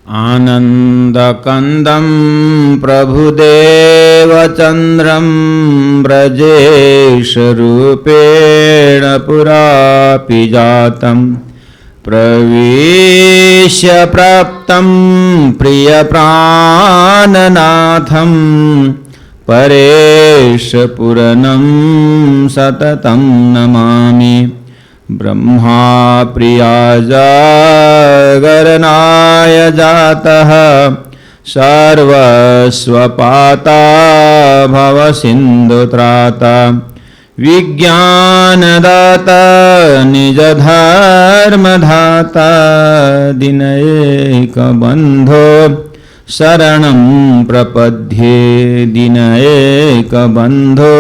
आनन्दकन्दं प्रभुदेवचन्द्रं ब्रजेशरूपेण पुरापि जातं प्रवेश्य प्राप्तं प्रियप्राणनाथं परेशपुरनं सततं नमामि। ब्रह्मा प्रिया जागरणाय जातः सर्वस्वपाता भवसिन्धुत्राता विज्ञानदाता निजधर्मधाता दिनैकबन्धो शरणं प्रपद्ये दिनैकबन्धो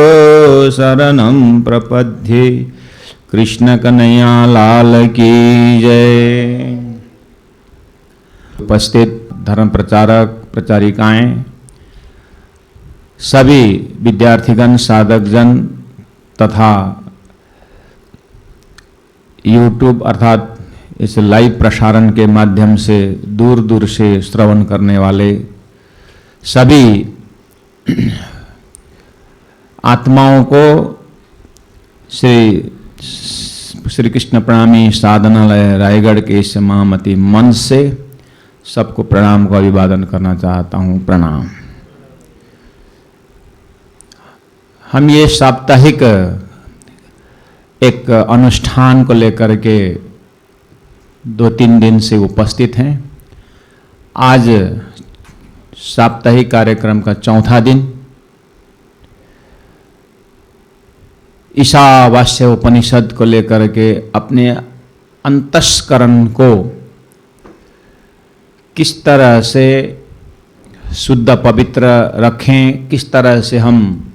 शरणं प्रपद्ये। कृष्ण कन्हैया लाल की जय। उपस्थित धर्म प्रचारक प्रचारिकाएं, सभी विद्यार्थीगण, साधकजन तथा YouTube अर्थात इस लाइव प्रसारण के माध्यम से दूर दूर से श्रवण करने वाले सभी आत्माओं को श्री कृष्ण प्रणामी साधनालय रायगढ़ के इस महामती मंच से सबको प्रणाम का अभिवादन करना चाहता हूँ। प्रणाम। हम ये साप्ताहिक एक अनुष्ठान को लेकर के 2-3 दिन से उपस्थित हैं। आज साप्ताहिक कार्यक्रम का चौथा दिन। ईशावास्य उपनिषद को लेकर के अपने अंतस्करण को किस तरह से शुद्ध पवित्र रखें, किस तरह से हम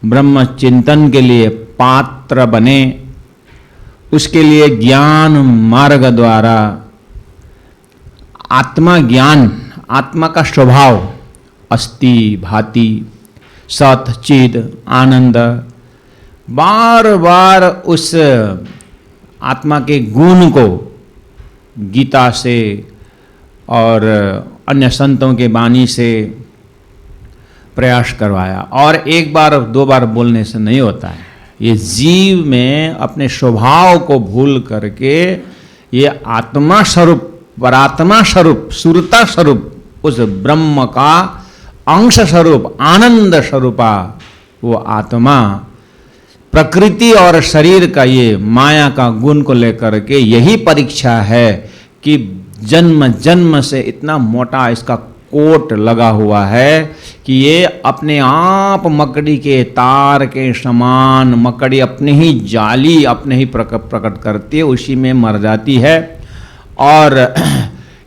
ब्रह्म चिंतन के लिए पात्र बने, उसके लिए ज्ञान मार्ग द्वारा आत्मा ज्ञान, आत्मा का स्वभाव अस्ति भाति सत चिद आनंद, बार बार उस आत्मा के गुण को गीता से और अन्य संतों के वाणी से प्रयास करवाया। और एक बार 2 बार बोलने से नहीं होता है। ये जीव में अपने स्वभाव को भूल करके ये आत्मा स्वरूप, परात्मा स्वरूप, सुरता स्वरूप, उस ब्रह्म का अंश स्वरूप, आनंद स्वरूपा वो आत्मा प्रकृति और शरीर का ये माया का गुण को लेकर के यही परीक्षा है कि जन्म जन्म से इतना मोटा इसका कोट लगा हुआ है कि ये अपने आप मकड़ी के तार के समान, मकड़ी अपने ही जाली अपने ही प्रकट करती है, उसी में मर जाती है। और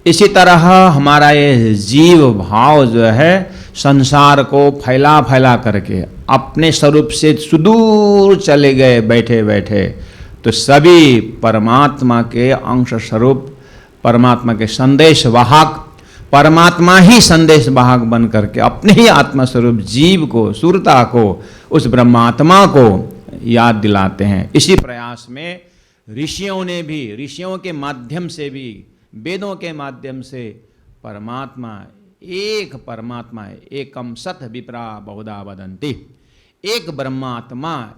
इसी तरह हमारा ये जीव भाव जो है संसार को फैला फैला करके अपने स्वरूप से सुदूर चले गए बैठे बैठे। तो सभी परमात्मा के अंश स्वरूप, परमात्मा के संदेश वाहक, परमात्मा ही संदेश वाहक बन करके अपने ही आत्मा स्वरूप जीव को, सुरता को, उस ब्रह्मात्मा को याद दिलाते हैं। इसी प्रयास में ऋषियों ने भी, ऋषियों के माध्यम से भी, वेदों के माध्यम से परमात्मा एक परमात्मा है, एकम सत विप्रा बहुधा वदन्ति। एक ब्रह्मात्मा,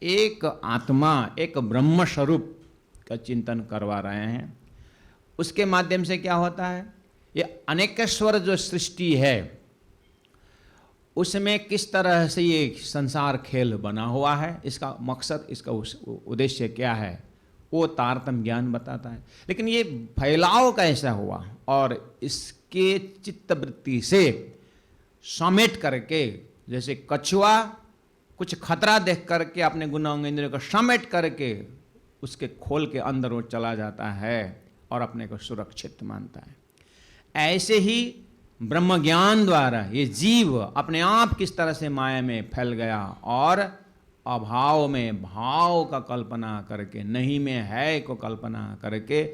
एक आत्मा, एक ब्रह्म स्वरूप का चिंतन करवा रहे हैं। उसके माध्यम से क्या होता है, ये अनेकेश्वर जो सृष्टि है उसमें किस तरह से ये संसार खेल बना हुआ है, इसका मकसद, इसका उद्देश्य क्या है, वो तारतम्य ज्ञान बताता है। लेकिन ये फैलाव कैसा हुआ और इसके चित्तवृत्ति से समेट करके, जैसे कछुआ कुछ खतरा देख करके अपने गुण इंद्रियों को समेट करके उसके खोल के अंदर वो चला जाता है और अपने को सुरक्षित मानता है, ऐसे ही ब्रह्म ज्ञान द्वारा ये जीव अपने आप किस तरह से माया में फैल गया और अभाव में भाव का कल्पना करके, नहीं में है को कल्पना करके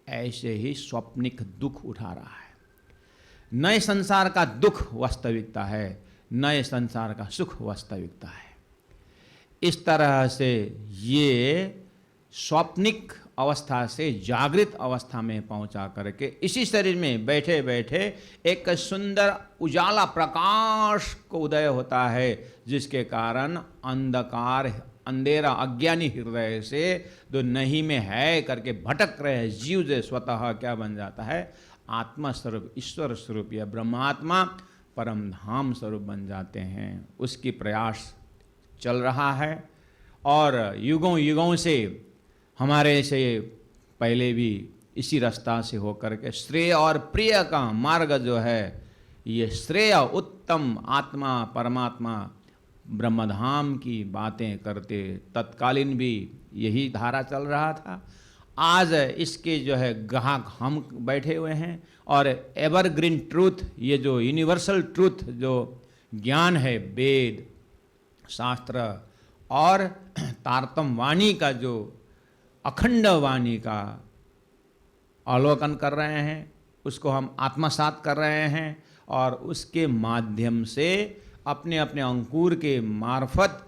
ऐसे ही स्वप्निक दुख उठा रहा है। नए संसार का दुख वास्तविकता है, नए संसार का सुख वास्तविकता है। इस तरह से ये स्वप्निक अवस्था से जागृत अवस्था में पहुंचा करके इसी शरीर में बैठे बैठे एक सुंदर उजाला प्रकाश को उदय होता है, जिसके कारण अंधकार अंधेरा अज्ञानी हृदय से जो नहीं में है करके भटक रहे जीव जो स्वतः क्या बन जाता है, आत्मा स्वरूप, ईश्वर स्वरूप या ब्रह्मात्मा परम धाम स्वरूप बन जाते हैं। उसकी प्रयास चल रहा है और युगों युगों से हमारे से पहले भी इसी रास्ता से होकर के श्रेय और प्रिय का मार्ग जो है, ये श्रेय उत्तम आत्मा परमात्मा ब्रह्मधाम की बातें करते तत्कालीन भी यही धारा चल रहा था। आज इसके जो है ग्राहक हम बैठे हुए हैं और एवरग्रीन ट्रूथ, ये जो यूनिवर्सल ट्रूथ जो ज्ञान है, वेद शास्त्र और तारतम वाणी का जो अखंड वाणी का अवलोकन कर रहे हैं, उसको हम आत्मसात कर रहे हैं और उसके माध्यम से अपने अपने अंकुर के मार्फत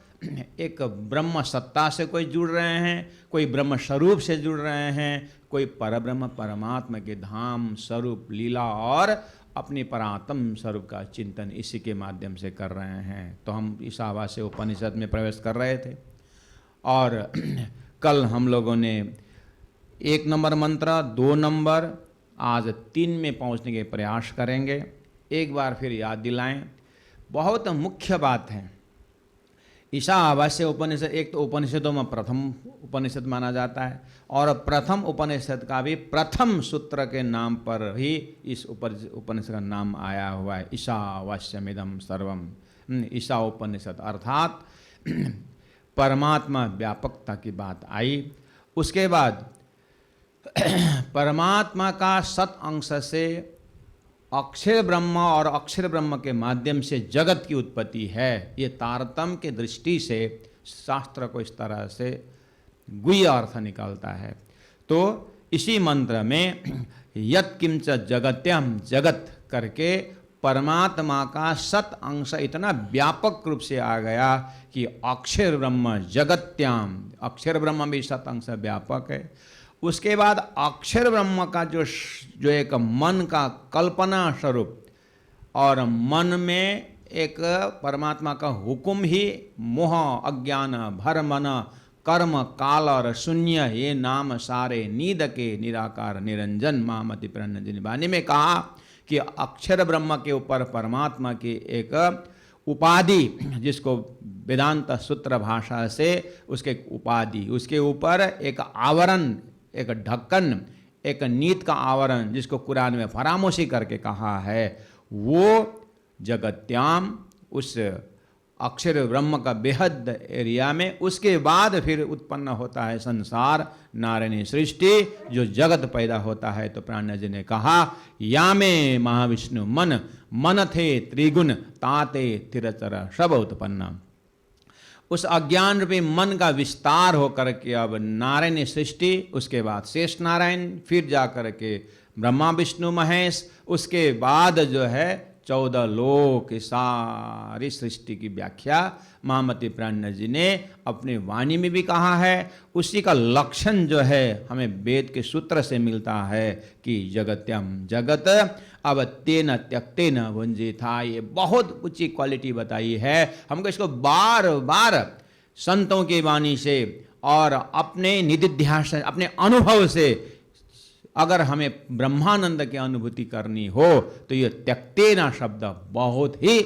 एक ब्रह्म सत्ता से कोई जुड़ रहे हैं, कोई ब्रह्म स्वरूप से जुड़ रहे हैं, कोई परब्रह्म परमात्मा के धाम स्वरूप लीला और अपनी परात्म स्वरूप का चिंतन इसी के माध्यम से कर रहे हैं। तो हम ईशावास्य उपनिषद में प्रवेश कर रहे थे और कल हम लोगों ने 1 नंबर मंत्र, 2 नंबर, आज 3 में पहुंचने के प्रयास करेंगे। एक बार फिर याद दिलाएं, बहुत मुख्य बात है। ईशावास्य उपनिषद एक तो उपनिषदों में प्रथम उपनिषद माना जाता है और प्रथम उपनिषद का भी प्रथम सूत्र के नाम पर ही इस उपनिषद का नाम आया हुआ है, ईशावास्यमिदं सर्वम। ईशा उपनिषद अर्थात परमात्मा व्यापकता की बात आई। उसके बाद परमात्मा का सत अंश से अक्षर ब्रह्म और अक्षर ब्रह्म के माध्यम से जगत की उत्पत्ति है, ये तारतम्य के दृष्टि से शास्त्र को इस तरह से गुह्य अर्थ निकालता है। तो इसी मंत्र में यत् किंच जगत्यम, जगत करके परमात्मा का सत अंश इतना व्यापक रूप से आ गया कि अक्षर ब्रह्म जगत्याम, अक्षर ब्रह्म भी सत अंश व्यापक है। उसके बाद अक्षर ब्रह्म का जो एक मन का कल्पना स्वरूप और मन में एक परमात्मा का हुक्म ही मोह अज्ञान भर मन कर्म काल और शून्य ये नाम सारे नीद के निराकार निरंजन मामति प्रणजन वाणी में कहा कि अक्षर ब्रह्म के ऊपर परमात्मा की एक उपाधि, जिसको वेदांत सूत्र भाषा से उसके उपाधि, उसके ऊपर एक आवरण, एक ढक्कन, एक नीत का आवरण, जिसको कुरान में फरामोशी करके कहा है, वो जगत्याम उस अक्षर ब्रह्म का बेहद एरिया में। उसके बाद फिर उत्पन्न होता है संसार नारायणी सृष्टि, जो जगत पैदा होता है। तो प्राण जी ने कहा या में महाविष्णु मन, मन थे त्रिगुण ताते तिरचर सब उत्पन्न। उस अज्ञान रूपी मन का विस्तार होकर के अब नारायण सृष्टि, उसके बाद शेष नारायण, फिर जा कर के ब्रह्मा विष्णु महेश, उसके बाद जो है 14 लोक, सारी सृष्टि की व्याख्या महामति प्राण जी ने अपनी वाणी में भी कहा है। उसी का लक्षण जो है हमें वेद के सूत्र से मिलता है कि जगत्यम, जगत अब तेन त्यक्तेन भुंजे था। ये बहुत ऊंची क्वालिटी बताई है हमको। इसको बार बार संतों की वाणी से और अपने निधिध्यास, अपने अनुभव से अगर हमें ब्रह्मानंद की अनुभूति करनी हो तो ये त्यक्तेना शब्द बहुत ही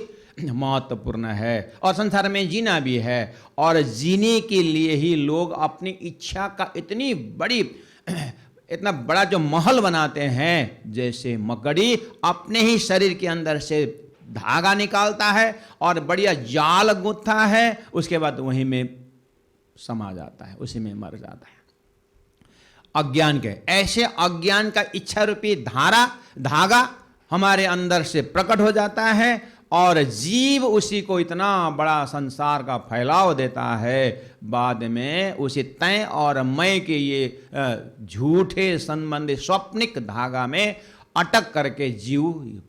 महत्वपूर्ण है। और संसार में जीना भी है, और जीने के लिए ही लोग अपनी इच्छा का इतनी बड़ी, इतना बड़ा जो महल बनाते हैं, जैसे मकड़ी अपने ही शरीर के अंदर से धागा निकालता है और बढ़िया जाल गूंथता है, उसके बाद वहीं में समा जाता है, उसी में मर जाता है। अज्ञान के ऐसे अज्ञान का इच्छा रूपी धागा हमारे अंदर से प्रकट हो जाता है और जीव उसी को इतना बड़ा संसार का फैलाव देता है। बाद में उसी तय और मैं के ये झूठे संबंधी स्वप्निक धागा में अटक करके जीव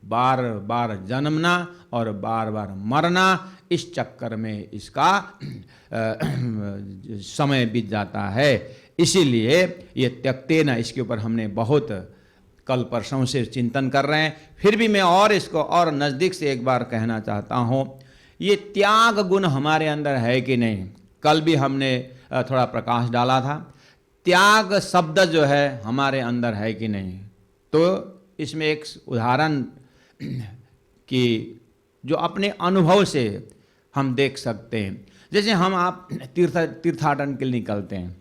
बार बार जन्मना और बार बार मरना, इस चक्कर में इसका समय बीत जाता है। इसीलिए ये त्यक्ते न, इसके ऊपर हमने बहुत कल परसों से चिंतन कर रहे हैं। फिर भी मैं और इसको और नज़दीक से एक बार कहना चाहता हूँ, ये त्याग गुण हमारे अंदर है कि नहीं। कल भी हमने थोड़ा प्रकाश डाला था, त्याग शब्द जो है हमारे अंदर है कि नहीं। तो इसमें एक उदाहरण कि जो अपने अनुभव से हम देख सकते हैं, जैसे हम आप तीर्थाटन के लिए निकलते हैं,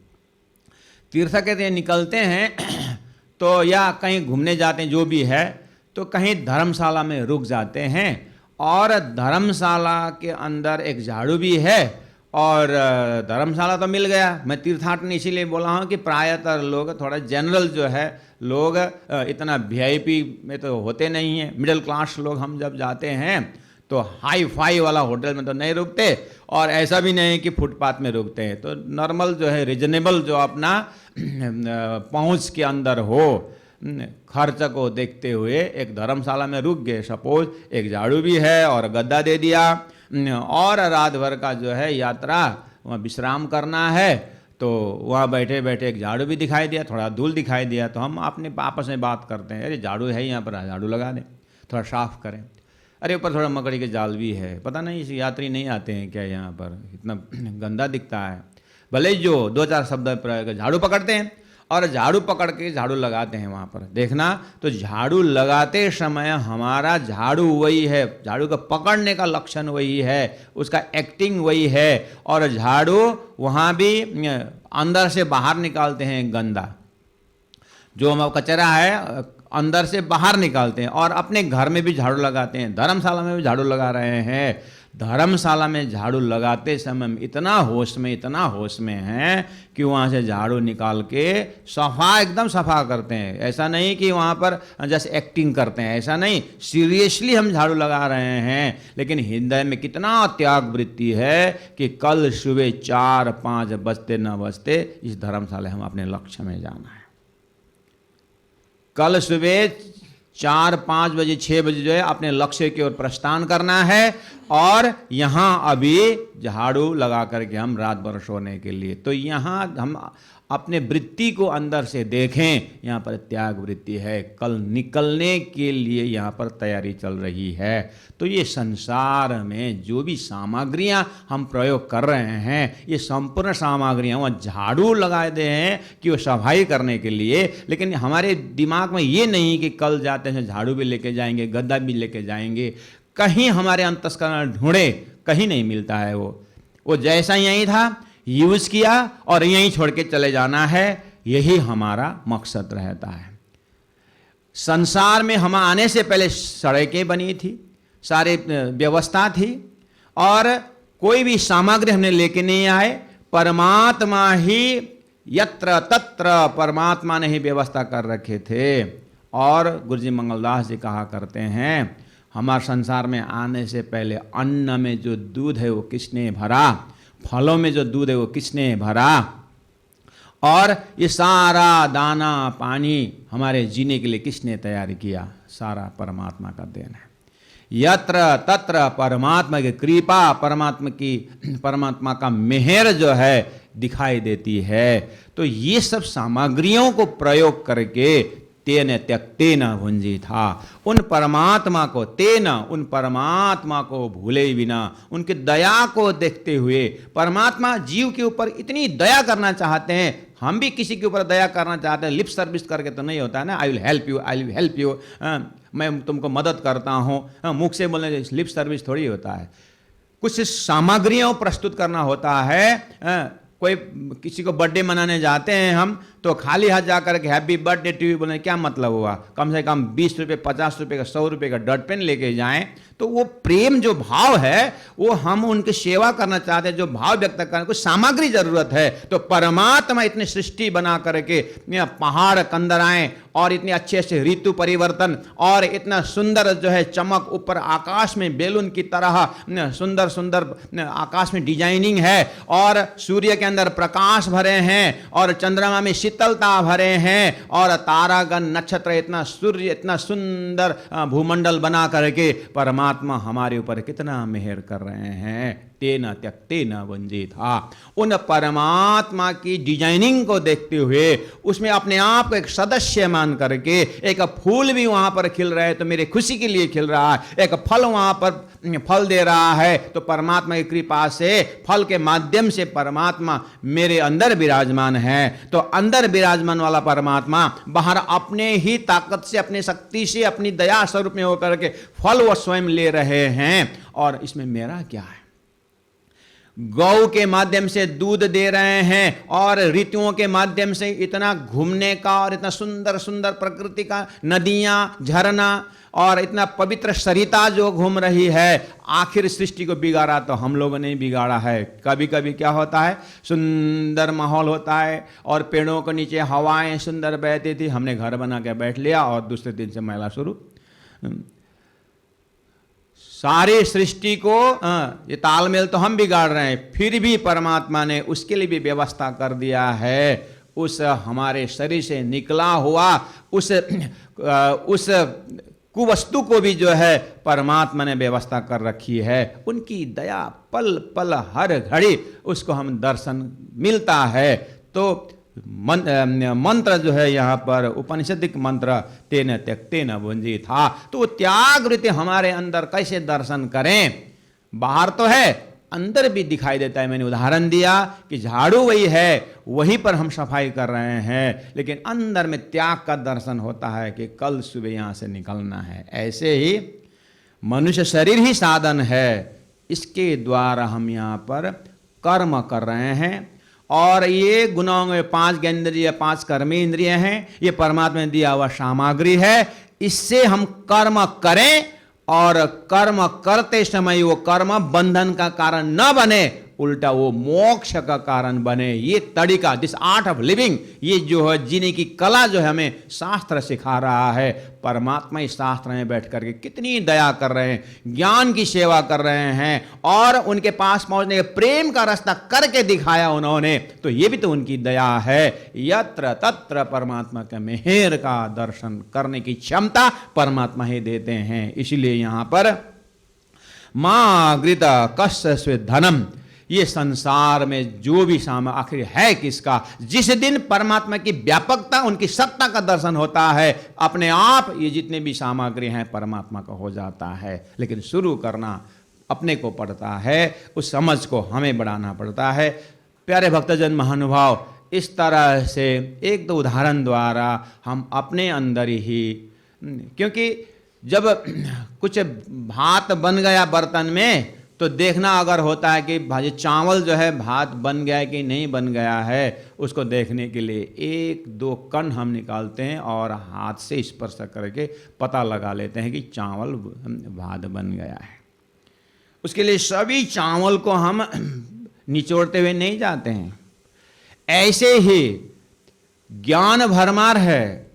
तीर्थ के निकलते हैं तो या कहीं घूमने जाते हैं, जो भी है, तो कहीं धर्मशाला में रुक जाते हैं और धर्मशाला के अंदर एक झाड़ू भी है और धर्मशाला तो मिल गया। मैं तीर्थाटन इसीलिए बोला हूँ कि प्रायतर लोग थोड़ा जनरल जो है लोग इतना वीआईपी में तो होते नहीं हैं। मिडिल क्लास लोग हम जब जाते हैं तो हाई फाई वाला होटल में तो नहीं रुकते और ऐसा भी नहीं कि फुटपाथ में रुकते हैं। तो नॉर्मल जो है, रिजनेबल जो अपना पहुंच के अंदर हो, खर्च को देखते हुए एक धर्मशाला में रुक गए। सपोज एक झाड़ू भी है और गद्दा दे दिया और रात भर का जो है यात्रा वहाँ विश्राम करना है, तो वहाँ बैठे बैठे एक झाड़ू भी दिखाई दिया, थोड़ा धूल दिखाई दिया, तो हम अपने आपस में बात करते हैं, अरे झाड़ू है यहाँ पर, झाड़ू लगा दें, थोड़ा साफ करें। अरे ऊपर थोड़ा मकड़ी के जाल भी है, पता नहीं इस यात्री नहीं आते हैं क्या यहाँ पर, इतना गंदा दिखता है। भले जो दो चार शब्द प्रयोग, झाड़ू पकड़ते हैं और झाड़ू पकड़ के झाड़ू लगाते हैं वहाँ पर। देखना तो झाड़ू लगाते समय हमारा झाड़ू वही है, झाड़ू का पकड़ने का लक्षण वही है, उसका एक्टिंग वही है, और झाड़ू वहाँ भी अंदर से बाहर निकालते हैं गंदा, जो हम कचरा है अंदर से बाहर निकालते हैं, और अपने घर में भी झाड़ू लगाते हैं, धर्मशाला में भी झाड़ू लगा रहे हैं। धर्मशाला में झाड़ू लगाते समय इतना होश में हैं कि वहाँ से झाड़ू निकाल के सफा, एकदम सफा करते हैं। ऐसा नहीं कि वहाँ पर जैसे एक्टिंग करते हैं, ऐसा नहीं, सीरियसली हम झाड़ू लगा रहे हैं। लेकिन हृदय में कितना त्याग वृत्ति है कि कल सुबह 4-5 बजते न बजते इस धर्मशाला हम अपने लक्ष्य में जाना है। कल सुबह 4-5 बजे 6 बजे जो है अपने लक्ष्य की ओर प्रस्थान करना है, और यहाँ अभी झाड़ू लगा करके हम रात भर सोने के लिए। तो यहाँ हम अपने वृत्ति को अंदर से देखें, यहाँ पर त्याग वृत्ति है, कल निकलने के लिए यहाँ पर तैयारी चल रही है। तो ये संसार में जो भी सामग्रियाँ हम प्रयोग कर रहे हैं, ये संपूर्ण सामग्रियाँ वहाँ झाड़ू लगा दे हैं कि वो सफाई करने के लिए, लेकिन हमारे दिमाग में ये नहीं कि कल जाते हैं झाड़ू भी लेके जाएंगे, गद्दा भी लेके जाएंगे। कहीं हमारे अंतस्करण ढूंढे, कहीं नहीं मिलता है। वो जैसा यहीं था यूज किया और यहीं छोड़ के चले जाना है, यही हमारा मकसद रहता है। संसार में हम आने से पहले सड़कें बनी थी, सारे व्यवस्था थी, और कोई भी सामग्री हमने लेके नहीं आए। परमात्मा ही यत्र तत्र परमात्मा ने ही व्यवस्था कर रखे थे। और गुरुजी मंगलदास जी कहा करते हैं, हमारे संसार में आने से पहले अन्न में जो दूध है वो किसने भरा, फलों में जो दूध है वो किसने भरा, और ये सारा दाना पानी हमारे जीने के लिए किसने तैयार किया, सारा परमात्मा का देन है। यत्र तत्र परमात्मा की कृपा, परमात्मा का मेहर जो है दिखाई देती है। तो ये सब सामग्रियों को प्रयोग करके तेन त्यक्तेन भुंजी था, उन परमात्मा को भूले बिना, उनकी दया को देखते हुए, परमात्मा जीव के ऊपर इतनी दया करना चाहते हैं, हम भी किसी के ऊपर दया करना चाहते हैं। लिप सर्विस करके तो नहीं होता है ना, आई विल हेल्प यू, मैं तुमको मदद करता हूँ, मुख से बोलने लिप सर्विस थोड़ी होता है। कुछ सामग्रियों प्रस्तुत करना होता है। कोई किसी को बर्थडे मनाने जाते हैं हम, तो खाली हाथ जाकर के हैप्पी बर्थडे टू यू बोलने क्या मतलब हुआ। कम से कम 20 रुपये, 50 रुपये का, 100 रुपये का डॉट पेन लेके जाएं, तो वो प्रेम जो भाव है वो हम उनकी सेवा करना चाहते हैं, जो भाव व्यक्त करने को सामग्री जरूरत है। तो परमात्मा इतनी सृष्टि बना करके, पहाड़ कंदराएं और इतने अच्छे से ऋतु परिवर्तन और इतना सुंदर जो है चमक, ऊपर आकाश में बेलून की तरह सुंदर सुंदर आकाश में डिजाइनिंग है, और सूर्य के अंदर प्रकाश भरे हैं, और चंद्रमा में शीतलता भरे हैं, और तारागण नक्षत्र, इतना सूर्य, इतना सुंदर भूमंडल बना करके परमात्मा हमारे ऊपर कितना मेहर कर रहे हैं। तेन त्यक्तेन वंजित। उन परमात्मा की डिजाइनिंग को देखते हुए उसमें अपने आप को एक सदस्य मान करके, एक फूल भी वहां पर खिल रहा है तो मेरे खुशी के लिए खिल रहा है, एक फल वहां पर फल दे रहा है तो परमात्मा की कृपा से फल के माध्यम से परमात्मा मेरे अंदर विराजमान है। तो अंदर विराजमान वाला परमात्मा बाहर अपने ही ताकत से, अपनी शक्ति से, अपनी दया स्वरूप में होकर के फल वो स्वयं ले रहे हैं। और इसमें मेरा क्या है? गौ के माध्यम से दूध दे रहे हैं और ऋतुओं के माध्यम से इतना घूमने का और इतना सुंदर सुंदर प्रकृति का नदियां, झरना और इतना पवित्र सरिता जो घूम रही है, आखिर सृष्टि को बिगाड़ा तो हम लोगों ने बिगाड़ा है। कभी कभी क्या होता है, सुंदर माहौल होता है और पेड़ों के नीचे हवाएं सुंदर बहती थी, हमने घर बना के बैठ लिया और दूसरे दिन से मैला शुरू। सारी सृष्टि को ये तालमेल तो हम बिगाड़ रहे हैं, फिर भी परमात्मा ने उसके लिए भी व्यवस्था कर दिया है। उस हमारे शरीर से निकला हुआ उस कुवस्तु को भी जो है परमात्मा ने व्यवस्था कर रखी है। उनकी दया पल पल हर घड़ी उसको हम दर्शन मिलता है। तो मंत्र जो है यहाँ पर उपनिषदिक मंत्र तेन त्यक्तेन वंजित। तो त्याग वृत्ति हमारे अंदर कैसे दर्शन करें? बाहर तो है, अंदर भी दिखाई देता है। मैंने उदाहरण दिया कि झाड़ू वही है, वहीं पर हम सफाई कर रहे हैं, लेकिन अंदर में त्याग का दर्शन होता है कि कल सुबह यहाँ से निकलना है। ऐसे ही मनुष्य शरीर ही साधन है, इसके द्वारा हम यहाँ पर कर्म कर रहे हैं। और ये गुणों में 5 ज्ञानेंद्रिय, 5 कर्मेंद्रिय हैं, ये परमात्मा ने दिया हुआ सामग्री है। इससे हम कर्म करें और कर्म करते समय वो कर्म बंधन का कारण न बने, उल्टा वो मोक्ष का कारण बने। ये तरीका, दिस आर्ट ऑफ लिविंग, ये जो है जीने की कला जो है हमें शास्त्र सिखा रहा है। परमात्मा इस शास्त्र में बैठ करके कितनी दया कर रहे हैं, ज्ञान की सेवा कर रहे हैं और उनके पास पहुंचने के प्रेम का रास्ता करके दिखाया उन्होंने। तो ये भी तो उनकी दया है। यत्र तत्र परमात्मा के मेहर का दर्शन करने की क्षमता परमात्मा ही देते हैं। इसलिए यहां पर मां गृत कस्य स्वे धनम, ये संसार में जो भी सामग्री आखिर है किसका? जिस दिन परमात्मा की व्यापकता, उनकी सत्ता का दर्शन होता है, अपने आप ये जितने भी सामग्री हैं परमात्मा का हो जाता है। लेकिन शुरू करना अपने को पड़ता है, उस समझ को हमें बढ़ाना पड़ता है। प्यारे भक्तजन महानुभाव, इस तरह से एक दो उदाहरण द्वारा हम अपने अंदर ही, क्योंकि जब कुछ भात बन गया बर्तन में तो देखना अगर होता है कि भाजी चावल जो है भात बन गया है कि नहीं बन गया है, उसको देखने के लिए 1-2 कण हम निकालते हैं और हाथ से स्पर्श करके पता लगा लेते हैं कि चावल भात बन गया है। उसके लिए सभी चावल को हम निचोड़ते हुए नहीं जाते हैं। ऐसे ही ज्ञान भरमार है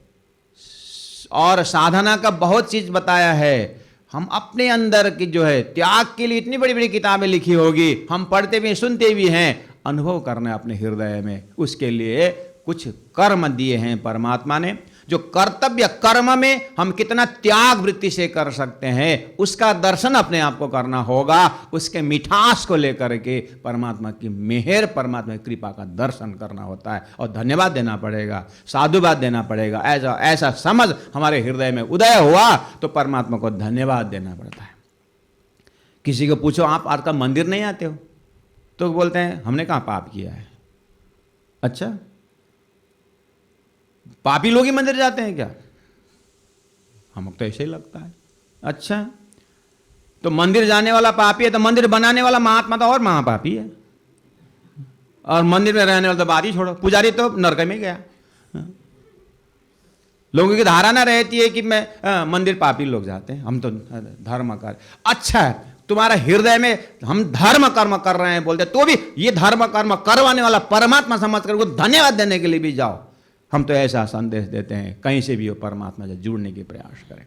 और साधना का बहुत चीज बताया है। हम अपने अंदर की जो है त्याग के लिए इतनी बड़ी बड़ी किताबें लिखी होगी, हम पढ़ते भी सुनते भी हैं, अनुभव करना अपने हृदय में। उसके लिए कुछ कर्म दिए हैं परमात्मा ने, जो कर्तव्य कर्म में हम कितना त्याग वृत्ति से कर सकते हैं, उसका दर्शन अपने आप को करना होगा। उसके मिठास को लेकर के परमात्मा की मेहर, परमात्मा की कृपा का दर्शन करना होता है और धन्यवाद देना पड़ेगा, साधुवाद देना पड़ेगा। ऐसा समझ हमारे हृदय में उदय हुआ तो परमात्मा को धन्यवाद देना पड़ता है। किसी को पूछो आप आज का मंदिर नहीं आते हो, तो बोलते हैं हमने कहाँ पाप किया है। अच्छा, पापी लोग ही मंदिर जाते हैं क्या? हमको तो ऐसे ही लगता है। अच्छा, तो मंदिर जाने वाला पापी है तो मंदिर बनाने वाला महात्मा तो और महापापी है, और मंदिर में रहने वाला तो बात ही छोड़ो, पुजारी तो नरक में गया। लोगों की धारणा रहती है कि मैं मंदिर पापी लोग जाते हैं, हम तो धर्म कर। अच्छा, तुम्हारा हृदय में हम धर्म कर्म कर रहे हैं बोलते, तो भी ये धर्म कर्म करवाने वाला परमात्मा समझ कर उनको धन्यवाद देने के लिए भी जाओ। हम तो ऐसा संदेश देते हैं, कहीं से भी वो परमात्मा से जुड़ने की प्रयास करें।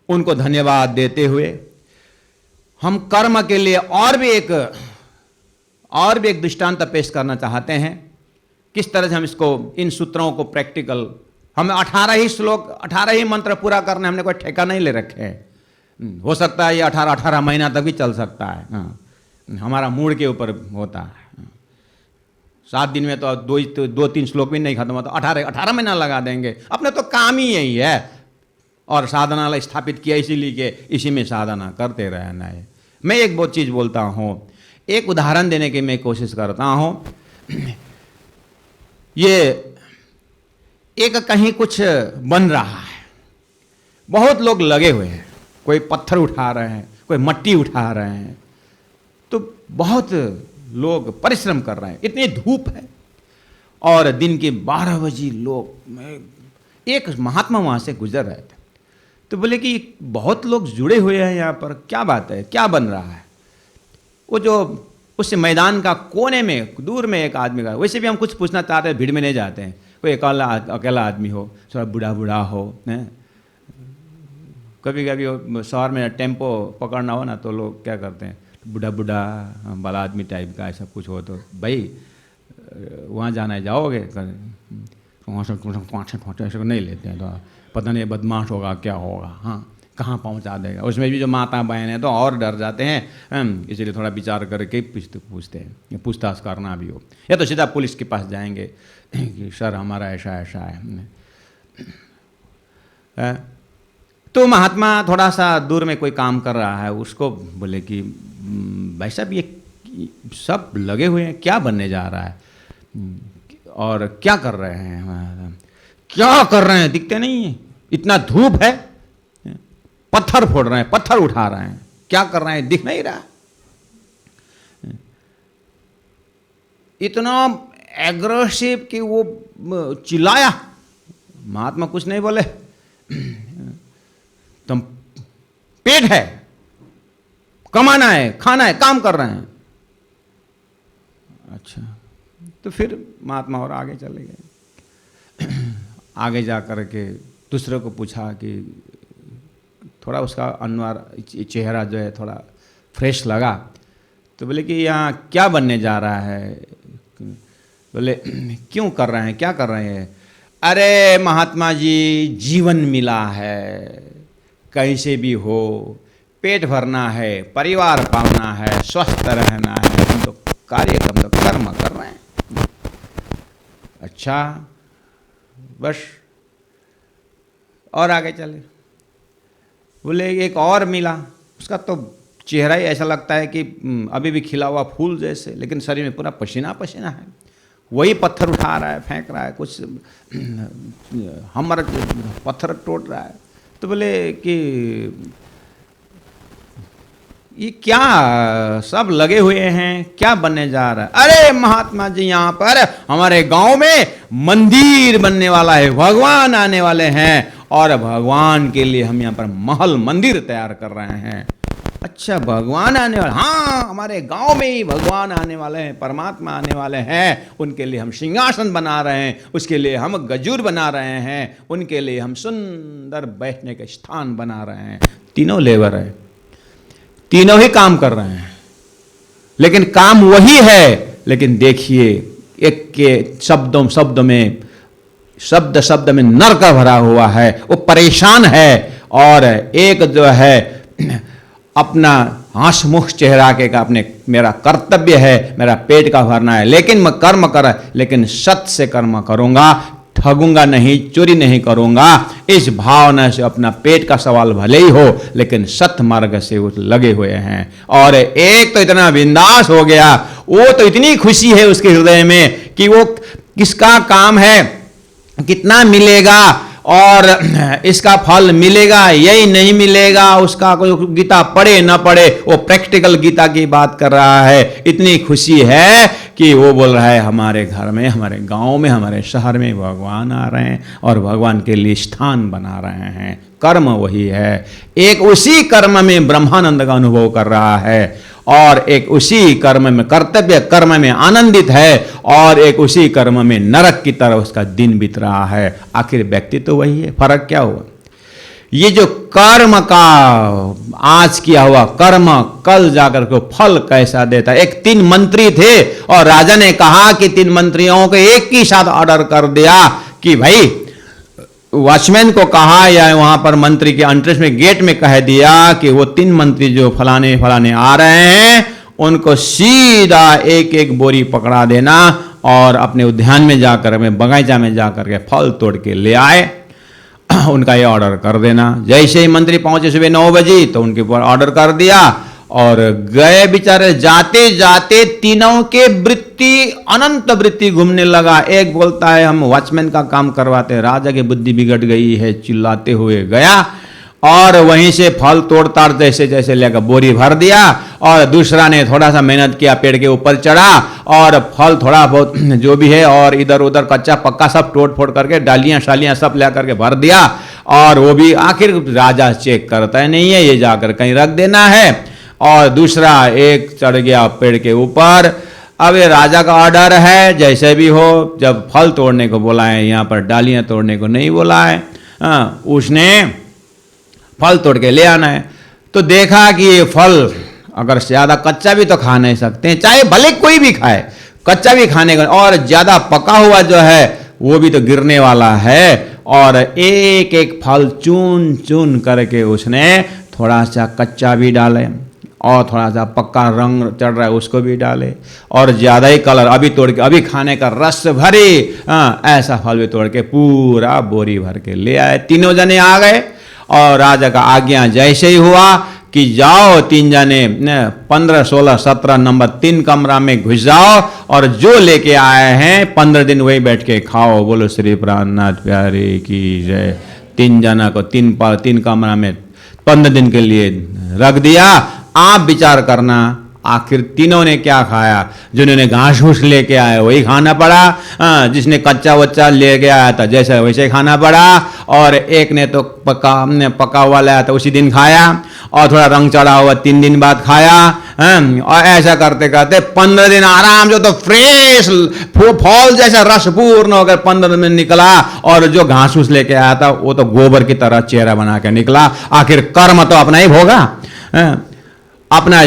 उनको धन्यवाद देते हुए हम कर्म के लिए और भी एक दृष्टांत पेश करना चाहते हैं। किस तरह से हम इसको, इन सूत्रों को प्रैक्टिकल, हमें 18 ही श्लोक 18 ही मंत्र पूरा करने, हमने कोई ठेका नहीं ले रखे हैं। हो सकता है ये 18 महीना तक भी चल सकता है। हाँ, हमारा मूड के ऊपर होता है। 7 दिन में तो 2-3 श्लोक भी नहीं खत्म होता, 18 महीना लगा देंगे। अपने तो काम ही यही है, और साधना स्थापित किया इसीलिए कि इसी में साधना करते रहना है। मैं एक बहुत चीज़ बोलता हूँ, एक उदाहरण देने की मैं कोशिश करता हूँ। ये एक कहीं कुछ बन रहा है, बहुत लोग लगे हुए हैं, कोई पत्थर उठा रहे हैं, कोई मट्टी उठा रहे हैं, तो बहुत लोग परिश्रम कर रहे हैं। इतनी धूप है और दिन के 12 बजे लोग, एक महात्मा वहाँ से गुजर रहे थे, तो बोले कि बहुत लोग जुड़े हुए हैं यहाँ पर, क्या बात है, क्या बन रहा है। वो जो उस मैदान का कोने में दूर में एक आदमी का, वैसे भी हम कुछ पूछना चाहते हैं, भीड़ में नहीं जाते हैं, कोई अकेला आदमी हो, थोड़ा बूढ़ा हो, कभी कभी शहर में टेम्पो पकड़ना हो ना, तो लोग क्या करते हैं, बूढ़ा बड़ा आदमी टाइप का ऐसा कुछ हो, तो भाई वहाँ जाना है, जाओगे, ऐसा नहीं लेते हैं, तो पता नहीं बदमाश होगा क्या होगा, हाँ कहाँ पहुँचा देगा। उसमें भी जो माता बहन है तो और डर जाते हैं, इसलिए थोड़ा विचार करके पूछते हैं, पूछताछ करना भी हो, या तो सीधा पुलिस के पास जाएंगे कि सर हमारा ऐसा है। तो महात्मा थोड़ा सा दूर में कोई काम कर रहा है, उसको बोले कि भाई साहब ये सब लगे हुए हैं, क्या बनने जा रहा है और क्या कर रहे हैं, क्या कर रहे हैं, दिखते नहीं है, इतना धूप है, पत्थर फोड़ रहे हैं, पत्थर उठा रहे हैं, क्या कर रहे हैं, दिख नहीं रहा। इतना एग्रेसिव कि वो चिल्लाया, महात्मा कुछ नहीं बोले, तुम पेट है, कमाना है, खाना है, काम कर रहे हैं। अच्छा, तो फिर महात्मा और आगे चले गए। आगे जा कर के दूसरे को पूछा कि थोड़ा उसका अनवर चेहरा जो है थोड़ा फ्रेश लगा, तो बोले कि यहाँ क्या बनने जा रहा है। बोले क्यों कर रहे हैं, क्या कर रहे हैं। अरे महात्मा जी, जीवन मिला है, कहीं से भी हो, पेट भरना है, परिवार पालना है, स्वस्थ रहना है, हम तो कार्यक्रम तो कर्म कर रहे हैं। अच्छा, बस, और आगे चले। बोले एक और मिला, उसका तो चेहरा ही ऐसा लगता है कि अभी भी खिला हुआ फूल जैसे, लेकिन शरीर में पूरा पसीना पसीना है, वही पत्थर उठा रहा है, फेंक रहा है, कुछ हमर पत्थर तोड़ रहा है। तो बोले कि ये क्या सब लगे हुए हैं, क्या बनने जा रहा है। अरे महात्मा जी, यहाँ पर हमारे गांव में मंदिर बनने वाला है, भगवान आने वाले हैं और भगवान के लिए हम यहाँ पर महल मंदिर तैयार कर रहे हैं। अच्छा, भगवान आने वाले, हाँ हमारे गांव में ही भगवान आने वाले हैं, परमात्मा आने वाले हैं, उनके लिए हम सिंहासन बना रहे हैं, उसके लिए हम गजूर बना रहे हैं, उनके लिए हम सुंदर बैठने का स्थान बना रहे हैं। तीनों लेबर है, तीनों ही काम कर रहे हैं, लेकिन काम वही है। लेकिन देखिए, एक के शब्द में शब्द में नरक भरा हुआ है, वो परेशान है, और एक जो है अपना हंसमुख चेहरा के का अपने मेरा कर्तव्य है, मेरा पेट का भरना है, लेकिन मैं कर्म कर, लेकिन सत्य से कर्म करूंगा, ठगूंगा नहीं, चोरी नहीं करूंगा, इस भावना से अपना पेट का सवाल भले ही हो, लेकिन सत्य मार्ग से वो लगे हुए हैं। और एक तो इतना बिंदास हो गया, वो तो इतनी खुशी है उसके हृदय में कि वो किसका काम है, कितना मिलेगा और इसका फल मिलेगा, यही नहीं मिलेगा, उसका कोई गीता पढ़े ना पढ़े, वो प्रैक्टिकल गीता की बात कर रहा है। इतनी खुशी है कि वो बोल रहा है हमारे घर में, हमारे गांव में, हमारे शहर में भगवान आ रहे हैं और भगवान के लिए स्थान बना रहे हैं। कर्म वही है, एक उसी कर्म में ब्रह्मानंद का अनुभव कर रहा है, और एक उसी कर्म में कर्तव्य कर्म में आनंदित है, और एक उसी कर्म में नरक की तरह उसका दिन बीत रहा है। आखिर व्यक्ति तो वही है, फर्क क्या हुआ। ये जो कर्म का आज किया हुआ कर्म कल जाकर के फल कैसा देता है। एक 3 मंत्री थे और राजा ने कहा कि 3 मंत्रियों को एक ही साथ ऑर्डर कर दिया कि भाई वॉचमैन को कहा या वहां पर मंत्री के एंट्रेंस में गेट में कह दिया कि वो 3 मंत्री जो फलाने फलाने आ रहे हैं उनको सीधा एक एक बोरी पकड़ा देना और अपने उद्यान में जाकर, में बगीचा में जाकर के फल तोड़ के ले आए, उनका ये ऑर्डर कर देना। जैसे ही मंत्री पहुंचे सुबह 9 बजे तो उनके ऊपर ऑर्डर कर दिया और गए बेचारे। जाते जाते तीनों के वृत्ति, अनंत वृत्ति घूमने लगा। एक बोलता है हम वॉचमैन का काम करवाते हैं, राजा की बुद्धि बिगड़ गई है, चिल्लाते हुए गया और वहीं से फल तोड़ताड़ जैसे जैसे लेकर बोरी भर दिया। और दूसरा ने थोड़ा सा मेहनत किया, पेड़ के ऊपर चढ़ा और फल थोड़ा बहुत जो भी है और इधर उधर कच्चा पक्का सब तोड़ फोड़ करके डालियां शालियां सब ला करके भर दिया। और वो भी आखिर राजा चेक करता है, नहीं है ये जाकर कहीं रख देना है। और दूसरा एक चढ़ गया पेड़ के ऊपर। अब ये राजा का ऑर्डर है, जैसे भी हो, जब फल तोड़ने को बोला है, यहाँ पर डालियां तोड़ने को नहीं बोला है। उसने फल तोड़ के ले आना है। तो देखा कि ये फल अगर ज़्यादा कच्चा भी तो खा नहीं सकते, चाहे भले कोई भी खाए, कच्चा भी खाने का, और ज़्यादा पका हुआ जो है वो भी तो गिरने वाला है। और एक एक फल चुन चुन करके उसने थोड़ा सा कच्चा भी डाले और थोड़ा सा पक्का रंग चढ़ रहा है उसको भी डाले और ज़्यादा ही कलर अभी तोड़ के अभी खाने का रस भरे ऐसा फल भी तोड़ के पूरा बोरी भर के ले आए। तीनों जने आ गए और राजा का आज्ञा जैसे ही हुआ कि जाओ 3 जने 15, 16, 17 नंबर 3 कमरा में घुस जाओ और जो लेके आए हैं 15 दिन वही बैठ के खाओ। बोलो श्री प्राणनाथ प्यारे की जय। 3 जना को 3 कमरा में 15 दिन के लिए रख दिया। आप विचार करना आखिर तीनों ने क्या खाया। जिन्होंने घास फूस लेके आए वही खाना पड़ा, जिसने कच्चा वच्चा ले के आया था जैसे वैसे खाना पड़ा, और एक ने तो पका हुआ लाया था उसी दिन खाया और थोड़ा रंग चढ़ा हुआ 3 दिन बाद खाया। और ऐसा करते करते 15 दिन आराम से तो फ्रेश फल जैसा रस पूर्ण होकर 15 दिन में निकला। और जो घास फूस लेके आया था वो तो गोबर की तरह चेहरा बना के निकला। आखिर कर्म तो अपना ही होगा, अपना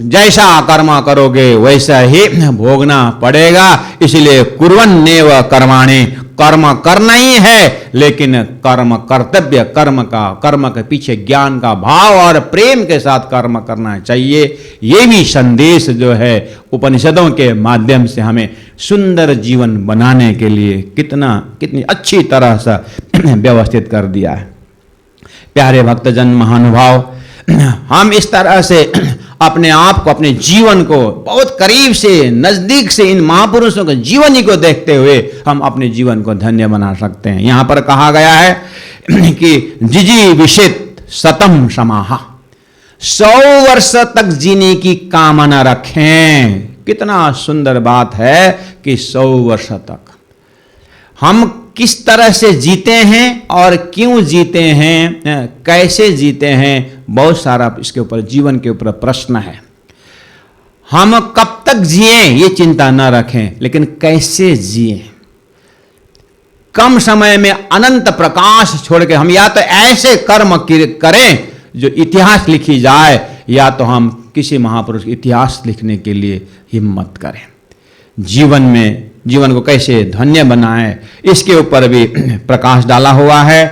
जैसा कर्म करोगे वैसा ही भोगना पड़ेगा। इसलिए कुर्वन्नेव कर्माणि, कर्म करना ही है, लेकिन कर्म कर्तव्य, कर्म के पीछे ज्ञान का भाव और प्रेम के साथ कर्म करना चाहिए। ये भी संदेश जो है उपनिषदों के माध्यम से हमें सुंदर जीवन बनाने के लिए कितनी अच्छी तरह से व्यवस्थित कर दिया है। प्यारे भक्तजन महानुभाव, हम इस तरह से अपने आप को, अपने जीवन को बहुत करीब से, नजदीक से इन महापुरुषों के जीवनी को देखते हुए हम अपने जीवन को धन्य बना सकते हैं। यहां पर कहा गया है कि जिजी विषित सतम समाहा, 100 वर्ष तक जीने की कामना रखें। कितना सुंदर बात है कि 100 वर्ष तक हम किस तरह से जीते हैं और क्यों जीते हैं, कैसे जीते हैं, बहुत सारा इसके ऊपर, जीवन के ऊपर प्रश्न है। हम कब तक जिए ये चिंता न रखें, लेकिन कैसे जिए। कम समय में अनंत प्रकाश छोड़ के हम या तो ऐसे कर्म करें जो इतिहास लिखी जाए, या तो हम किसी महापुरुष इतिहास लिखने के लिए हिम्मत करें। जीवन को कैसे धन्य बनाएं, इसके ऊपर भी प्रकाश डाला हुआ है।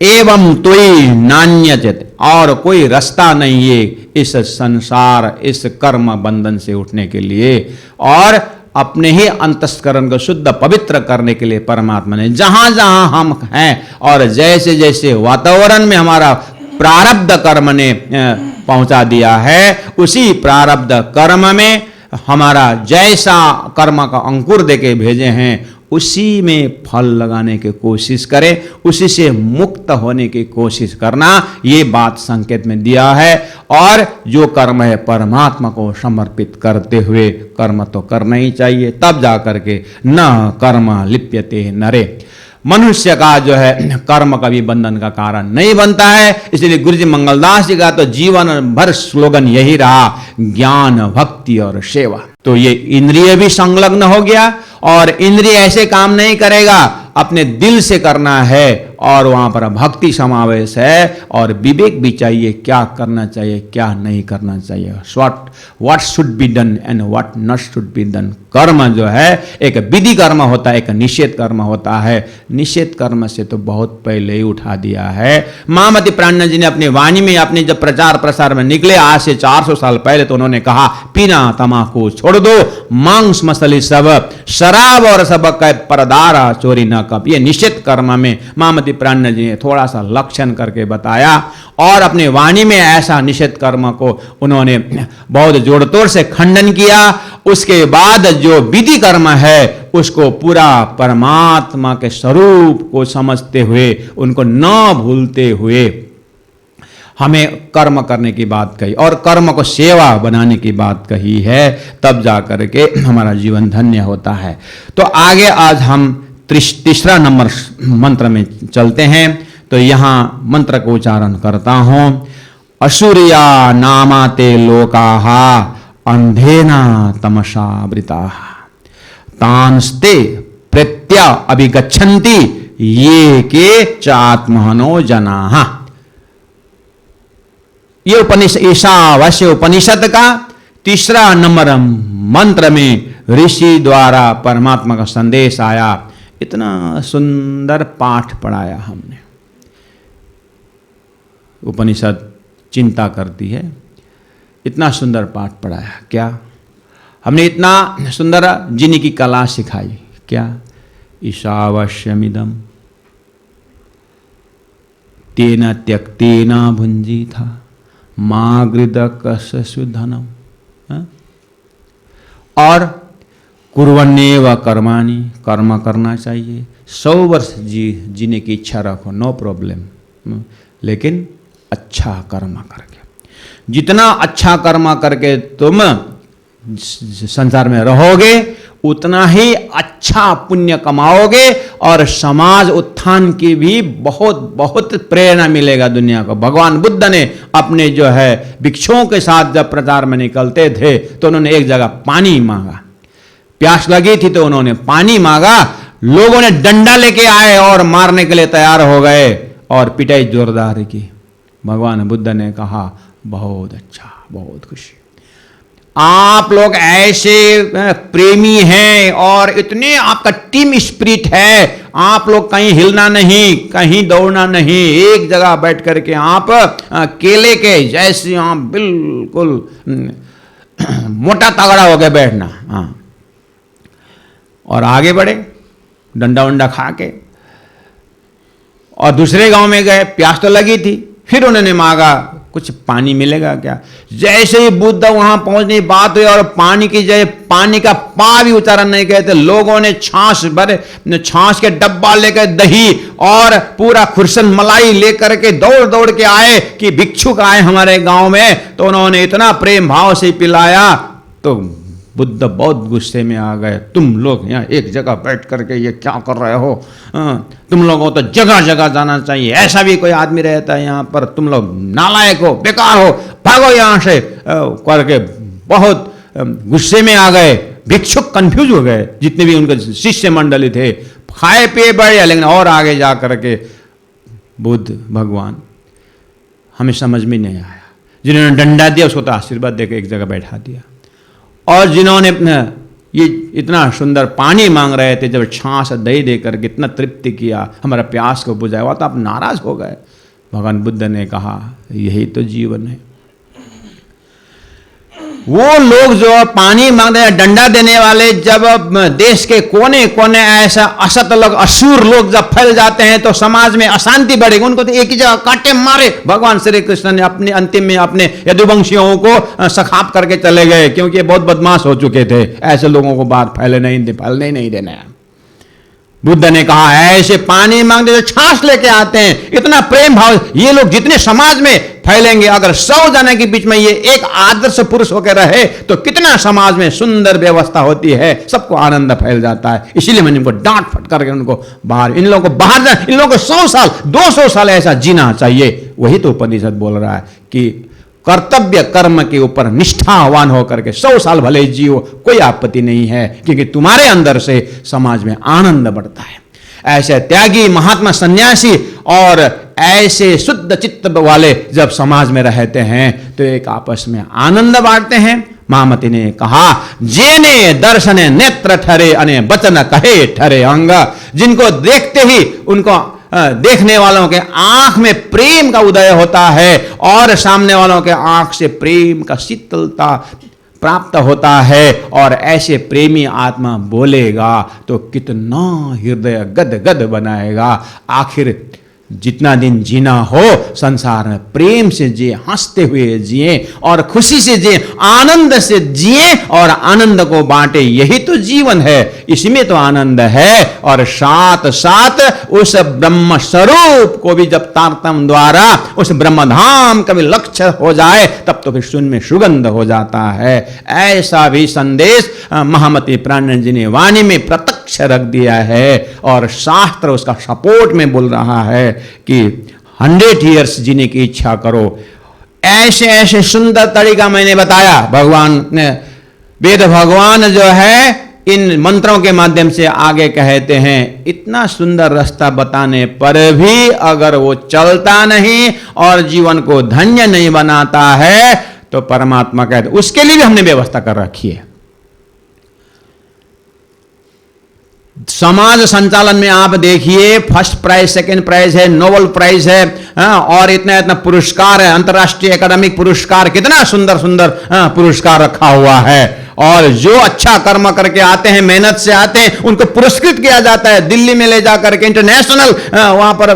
एवं तोई नान्यचित, और कोई रास्ता नहीं है इस संसार, इस कर्म बंधन से उठने के लिए और अपने ही अंतस्करण को शुद्ध पवित्र करने के लिए परमात्मा ने जहां जहां हम हैं और जैसे जैसे वातावरण में हमारा प्रारब्ध कर्म ने पहुंचा दिया है, उसी प्रारब्ध कर्म में हमारा जैसा कर्म का अंकुर देके भेजे हैं उसी में फल लगाने की कोशिश करें, उसी से मुक्त होने की कोशिश करना, ये बात संकेत में दिया है। और जो कर्म है परमात्मा को समर्पित करते हुए कर्म तो करना ही चाहिए, तब जा करके न कर्म लिप्यते नरे। मनुष्य का जो है कर्म कभी बंधन का कारण नहीं बनता है। इसलिए गुरुजी मंगलदास जी का तो जीवन भर स्लोगन यही रहा, ज्ञान भक्ति और सेवा। तो ये इंद्रिय भी संलग्न हो गया और इंद्रिय ऐसे काम नहीं करेगा, अपने दिल से करना है और वहाँ पर भक्ति समावेश है और विवेक भी चाहिए, क्या करना चाहिए क्या नहीं करना चाहिए, what should be done and what not should be done. कर्म जो है एक विधि कर्म होता है, एक निषेध कर्म होता है। निषेध कर्म से तो बहुत पहले ही उठा दिया है। महामती प्राणनाथ जी ने अपनी वाणी में, अपने जब प्रचार प्रसार में निकले आज से 400 साल पहले, तो उन्होंने कहा पीना तमाकू छोड़ दो, मांस मछली सब, शराब और सब का परदारा चोरी न कब। ये निषेध कर्म में महामती प्राणनाथ जी ने थोड़ा सा लक्षण करके बताया और अपने वाणी में ऐसा निषेध कर्म को उन्होंने बहुत जोड़तोड़ से खंडन किया। उसके बाद जो विधि कर्म है उसको पूरा परमात्मा के स्वरूप को समझते हुए, उनको न भूलते हुए हमें कर्म करने की बात कही और कर्म को सेवा बनाने की बात कही है, तब जा करके हमारा जीवन धन्य होता है। तो आगे आज हम तीसरा नंबर मंत्र में चलते हैं। तो यहाँ मंत्र को उच्चारण करता हूं। असुरिया नामाते लोकाहा अंधेना तमसावृता तांस्ते प्रत्या अभिगच्छन्ति ये के चात्महनो जनाः। ये उपनिषद, ईशावास्य उपनिषद का तीसरा नंबर मंत्र में ऋषि द्वारा परमात्मा का संदेश आया। इतना सुंदर पाठ पढ़ाया हमने। उपनिषद चिंता करती है, इतना सुंदर पाठ पढ़ाया। क्या हमने इतना सुंदर जीने की कला सिखाई। क्या ईशावास्यमिदं तेन त्यक्तेन भुंजीथा मागृदकस्य धनम। और कुर्वन्नेव कर्माणि, कर्म करना चाहिए। 100 वर्ष जीने की इच्छा रखो, नो प्रॉब्लम, लेकिन अच्छा कर्म करके। जितना अच्छा कर्म करके तुम संसार में रहोगे उतना ही अच्छा पुण्य कमाओगे और समाज उत्थान की भी बहुत बहुत प्रेरणा मिलेगा दुनिया को। भगवान बुद्ध ने अपने जो है भिक्षुओं के साथ जब प्रचार में निकलते थे तो उन्होंने एक जगह पानी मांगा, प्यास लगी थी तो उन्होंने पानी मांगा। लोगों ने डंडा लेके आए और मारने के लिए तैयार हो गए और पिटाई जोरदार की। भगवान बुद्ध ने कहा बहुत अच्छा, बहुत खुशी। आप लोग ऐसे प्रेमी हैं और इतने आपका टीम स्पिरिट है, आप लोग कहीं हिलना नहीं, कहीं दौड़ना नहीं, एक जगह बैठ करके आप केले के जैसे आप बिल्कुल मोटा तगड़ा हो गए बैठना। हाँ, और आगे बढ़े डंडा वंडा खा के। और दूसरे गांव में गए, प्यास तो लगी थी, फिर उन्होंने मांगा कुछ पानी मिलेगा क्या। जैसे ही बुद्ध वहां पहुंचने की बात हुई और पानी की जगह पानी का पा भी उच्चारण नहीं कहते, लोगों ने छाछ भरे, छाछ के डब्बा लेकर दही और पूरा खुरसन मलाई लेकर के दौड़ दौड़ के आए कि भिक्षुक आए हमारे गांव में। तो उन्होंने इतना प्रेम भाव से पिलाया तो बुद्ध बहुत गुस्से में आ गए। तुम लोग यहाँ एक जगह बैठ करके ये क्या कर रहे हो, तुम लोगों तो जगह जगह जाना चाहिए, ऐसा भी कोई आदमी रहता है यहाँ पर, तुम लोग नालायक हो, बेकार हो, भागो यहाँ से करके बहुत गुस्से में आ गए। भिक्षुक कंफ्यूज हो गए, जितने भी उनके शिष्य मंडली थे, खाए पिए बढ़िया, लेकिन और आगे जा करके बुद्ध भगवान हमें समझ में नहीं आया। जिन्होंने डंडा दिया उसको तो आशीर्वाद देकर एक जगह बैठा दिया, और जिन्होंने ये इतना सुंदर पानी मांग रहे थे, जब छाछ दही देकर कितना तृप्ति किया, हमारा प्यास को बुझाया, हुआ तो आप नाराज हो गए। भगवान बुद्ध ने कहा यही तो जीवन है। वो लोग जो पानी मांगते हैं, डंडा देने वाले, जब देश के कोने कोने ऐसा असत लोग, असुर लोग जब फैल जाते हैं तो समाज में अशांति बढ़ेगी। उनको तो एक ही जगह काटे मारे। भगवान श्री कृष्ण ने अपने अंतिम में अपने यदुवंशियों को सखाप करके चले गए, क्योंकि ये बहुत बदमाश हो चुके थे। ऐसे लोगों को बात फैलने नहीं देना है। बुद्ध ने कहा ऐसे पानी मांगते तो छाछ लेके आते हैं, इतना प्रेम भाव ये लोग जितने समाज में फैलेंगे, अगर 100 जने के बीच में ये एक आदर्श पुरुष होकर रहे तो कितना समाज में सुंदर व्यवस्था होती है, सबको आनंद फैल जाता है। इसीलिए मैंने इनको डांट फट करके उनको बाहर, इन लोगों को बाहर, इन लोगों को 100 साल 200 साल ऐसा जीना चाहिए। वही तो उपनिषद बोल रहा है कि कर्तव्य कर्म के ऊपर निष्ठावान होकर के 100 साल भले जियो, कोई आपत्ति नहीं है, क्योंकि तुम्हारे अंदर से समाज में आनंद बढ़ता है। ऐसे त्यागी महात्मा सन्यासी और ऐसे शुद्ध चित्त वाले जब समाज में रहते हैं तो एक आपस में आनंद बांटते हैं। महामती ने कहा, जेने दर्शने नेत्र ठरे अने वचन कहे ठरे अंग। जिनको देखते ही उनको देखने वालों के आंख में प्रेम का उदय होता है और सामने वालों के आंख से प्रेम का शीतलता प्राप्त होता है। और ऐसे प्रेमी आत्मा बोलेगा तो कितना हृदय गद गद बनाएगा। आखिर जितना दिन जीना हो संसार में प्रेम से जिए, हंसते हुए जिए और खुशी से जिए, आनंद से जिए और आनंद को बांटे। यही तो जीवन है, इसमें तो आनंद है। और साथ साथ उस ब्रह्म स्वरूप को भी जब तारतम द्वारा उस ब्रह्मधाम का भी लक्ष्य हो जाए तब तो फिर शून्य में सुगंध हो जाता है। ऐसा भी संदेश महामती प्राणन जी ने वाणी में प्रत्यक्ष रख दिया है और शास्त्र उसका सपोर्ट में बोल रहा है कि 100 ईयर्स जीने की इच्छा करो। ऐसे ऐसे सुंदर तरीका मैंने बताया। भगवान ने, वेद भगवान जो है इन मंत्रों के माध्यम से आगे कहते हैं। इतना सुंदर रास्ता बताने पर भी अगर वो चलता नहीं और जीवन को धन्य नहीं बनाता है तो परमात्मा कहते, उसके लिए भी हमने व्यवस्था कर रखी है। समाज संचालन में आप देखिए, फर्स्ट प्राइज, सेकंड प्राइज है, नोबेल प्राइज है, और इतना इतना पुरस्कार है, अंतर्राष्ट्रीय एकेडमिक पुरस्कार, कितना सुंदर सुंदर पुरस्कार रखा हुआ है। और जो अच्छा कर्म करके आते हैं, मेहनत से आते हैं, उनको पुरस्कृत किया जाता है। दिल्ली में ले जाकर के इंटरनेशनल वहां पर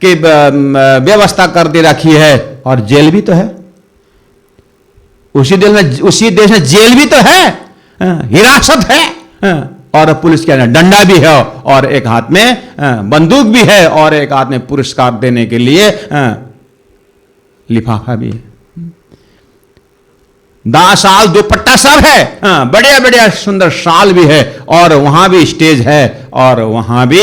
की व्यवस्था कर दे रखी है। और जेल भी तो है उसी देश में जेल भी तो है, हिरासत है, और पुलिस के डंडा भी है और एक हाथ में बंदूक भी है और एक हाथ में पुरस्कार देने के लिए लिफाफा भी है। 10 साल दुपट्टा सब है, बढ़िया बढ़िया सुंदर शाल भी है और वहां भी स्टेज है और वहां भी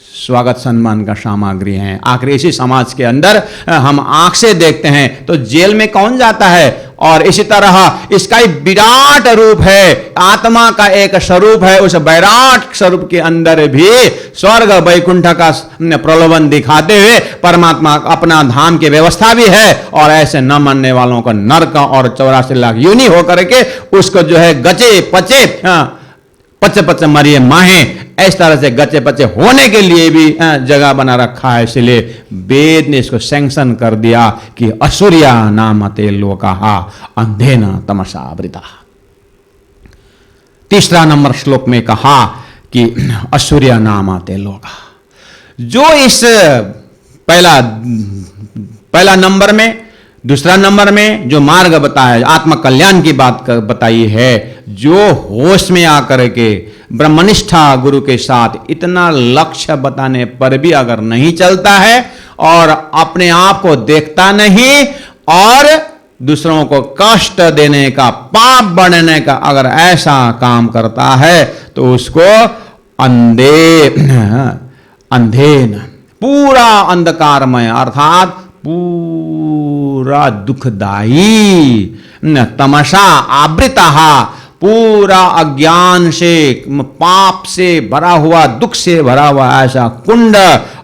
स्वागत सम्मान का सामग्री है। आखिर इसी समाज के अंदर हम आंख से देखते हैं तो जेल में कौन जाता है। और इसी तरह इसका एक विराट रूप है, आत्मा का एक स्वरूप है। उस विराट स्वरूप के अंदर भी स्वर्ग वैकुंठ का प्रलोभन दिखाते हुए परमात्मा अपना धाम की व्यवस्था भी है। और ऐसे न मानने वालों को नरक और 84 लाख यूनि होकर के उसको जो है गचे पचे पचे पचे मरिए माहे, इस तरह से गचे पचे होने के लिए भी जगह बना रखा है। इसलिए वेद ने इसको सैंक्शन कर दिया कि असुरिया नामते लोकाहा अंधेन तमसा आवृता। 3 नंबर श्लोक में कहा कि असुरिया नामते लोका। जो इस पहला नंबर में, 2 नंबर में जो मार्ग बताया, आत्म कल्याण की बात बताई है, जो होश में आकर के ब्रह्मनिष्ठा गुरु के साथ इतना लक्ष्य बताने पर भी अगर नहीं चलता है और अपने आप को देखता नहीं और दूसरों को कष्ट देने का, पाप बढ़ने का अगर ऐसा काम करता है तो उसको अंधेन पूरा अंधकारमय अर्थात पूरा दुखदाई, तमसा आवृता, पूरा अज्ञान से, पाप से भरा हुआ, दुख से भरा हुआ ऐसा कुंड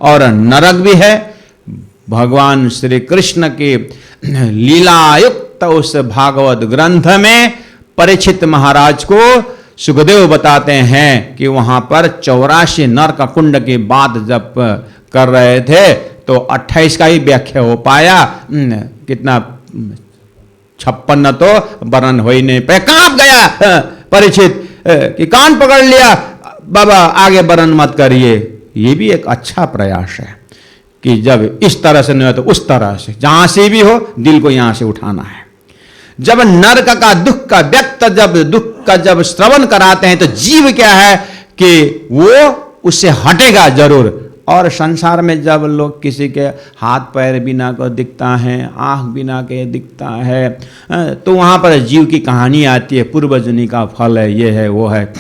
और नरक भी है। भगवान श्री कृष्ण के लीलायुक्त उस भागवत ग्रंथ में परीक्षित महाराज को सुखदेव बताते हैं कि वहां पर 84 नरक कुंड की बात जब कर रहे थे तो 28 का ही व्याख्या हो पाया। कितना 56 तो वर्णन हो ही नहीं पाया। कांप गया परीक्षित कि कान पकड़ लिया, बाबा आगे वर्णन मत करिए। ये भी एक अच्छा प्रयास है कि जब इस तरह से नहीं हो तो उस तरह से, जहां से भी हो दिल को यहां से उठाना है। जब नरक का दुख का व्यक्त, जब दुख का जब श्रवण कराते हैं तो जीव क्या है कि वो उससे हटेगा जरूर। और संसार में जब लोग किसी के हाथ पैर बिना को दिखता है, आंख बिना के दिखता है, तो वहां पर जीव की कहानी आती है, पूर्वजन्म का फल है, ये है वो है।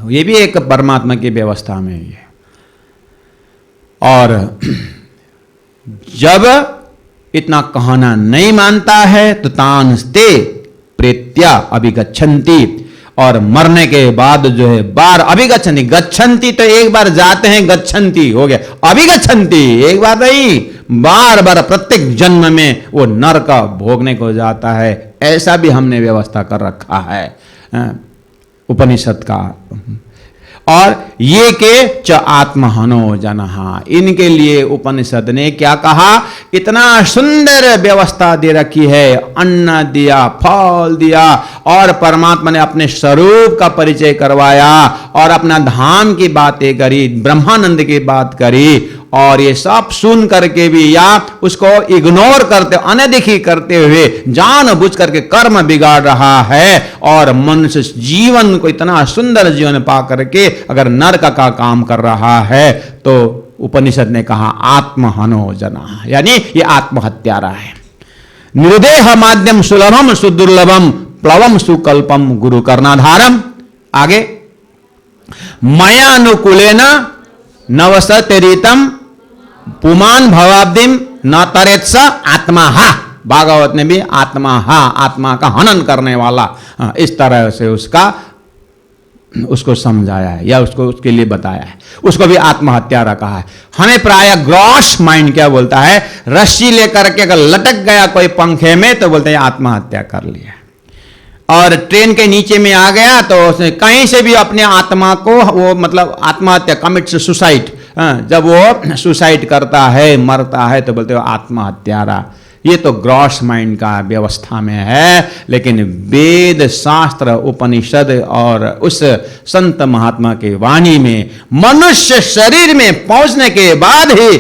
ये भी एक परमात्मा की व्यवस्था में है। और जब इतना कहना नहीं मानता है तो तांस्ते प्रेत्या अभिगच्छन्ति, और मरने के बाद जो है बार अभिगच्छन्ति, गच्छन्ति तो एक बार जाते हैं, गच्छन्ति हो गया, अभिगच्छन्ति एक बार नहीं, बार बार प्रत्येक जन्म में वो नरक भोगने को जाता है। ऐसा भी हमने व्यवस्था कर रखा है उपनिषद का। और ये के च आत्महनो जनहा, इनके लिए उपनिषद ने क्या कहा, इतना सुंदर व्यवस्था दे रखी है, अन्न दिया, फल दिया, और परमात्मा ने अपने स्वरूप का परिचय करवाया और अपना धाम की बातें करी, ब्रह्मानंद की बात करी, और ये सब सुन करके भी या उसको इग्नोर करते, अनदेखी करते हुए जानबूझ करके कर्म बिगाड़ रहा है, और मनुष्य जीवन को इतना सुंदर जीवन पा करके अगर नरक का काम कर रहा है, तो उपनिषद ने कहा आत्महनो जना, यानी ये आत्महत्यारा है। निर्देह माध्यम सुलभम सुदुर्लभम प्लवम सुकल्पम गुरु कर्णाधारम। आगे मयानुकूलेन नवसतरीतम पुमान भवाब्दिम न तरेत्स आत्मा हा। भागवत ने भी आत्मा हा, आत्मा का हनन करने वाला, इस तरह से उसको समझाया है या उसको उसके लिए बताया है। उसको भी आत्महत्यारा कहा है। हमें प्राय ग्रॉस माइंड क्या बोलता है, रस्सी लेकर के अगर लटक गया कोई पंखे में तो बोलते हैं आत्महत्या कर लिया, और ट्रेन के नीचे में आ गया तो उसने कहीं से भी अपने आत्मा को वो मतलब आत्महत्या, कमिट सुसाइड, जब वो सुसाइड करता है, मरता है, तो बोलते हो आत्महत्यारा। ये तो ग्रॉस माइंड का व्यवस्था में है, लेकिन वेद शास्त्र उपनिषद और उस संत महात्मा के वाणी में मनुष्य शरीर में पहुंचने के बाद ही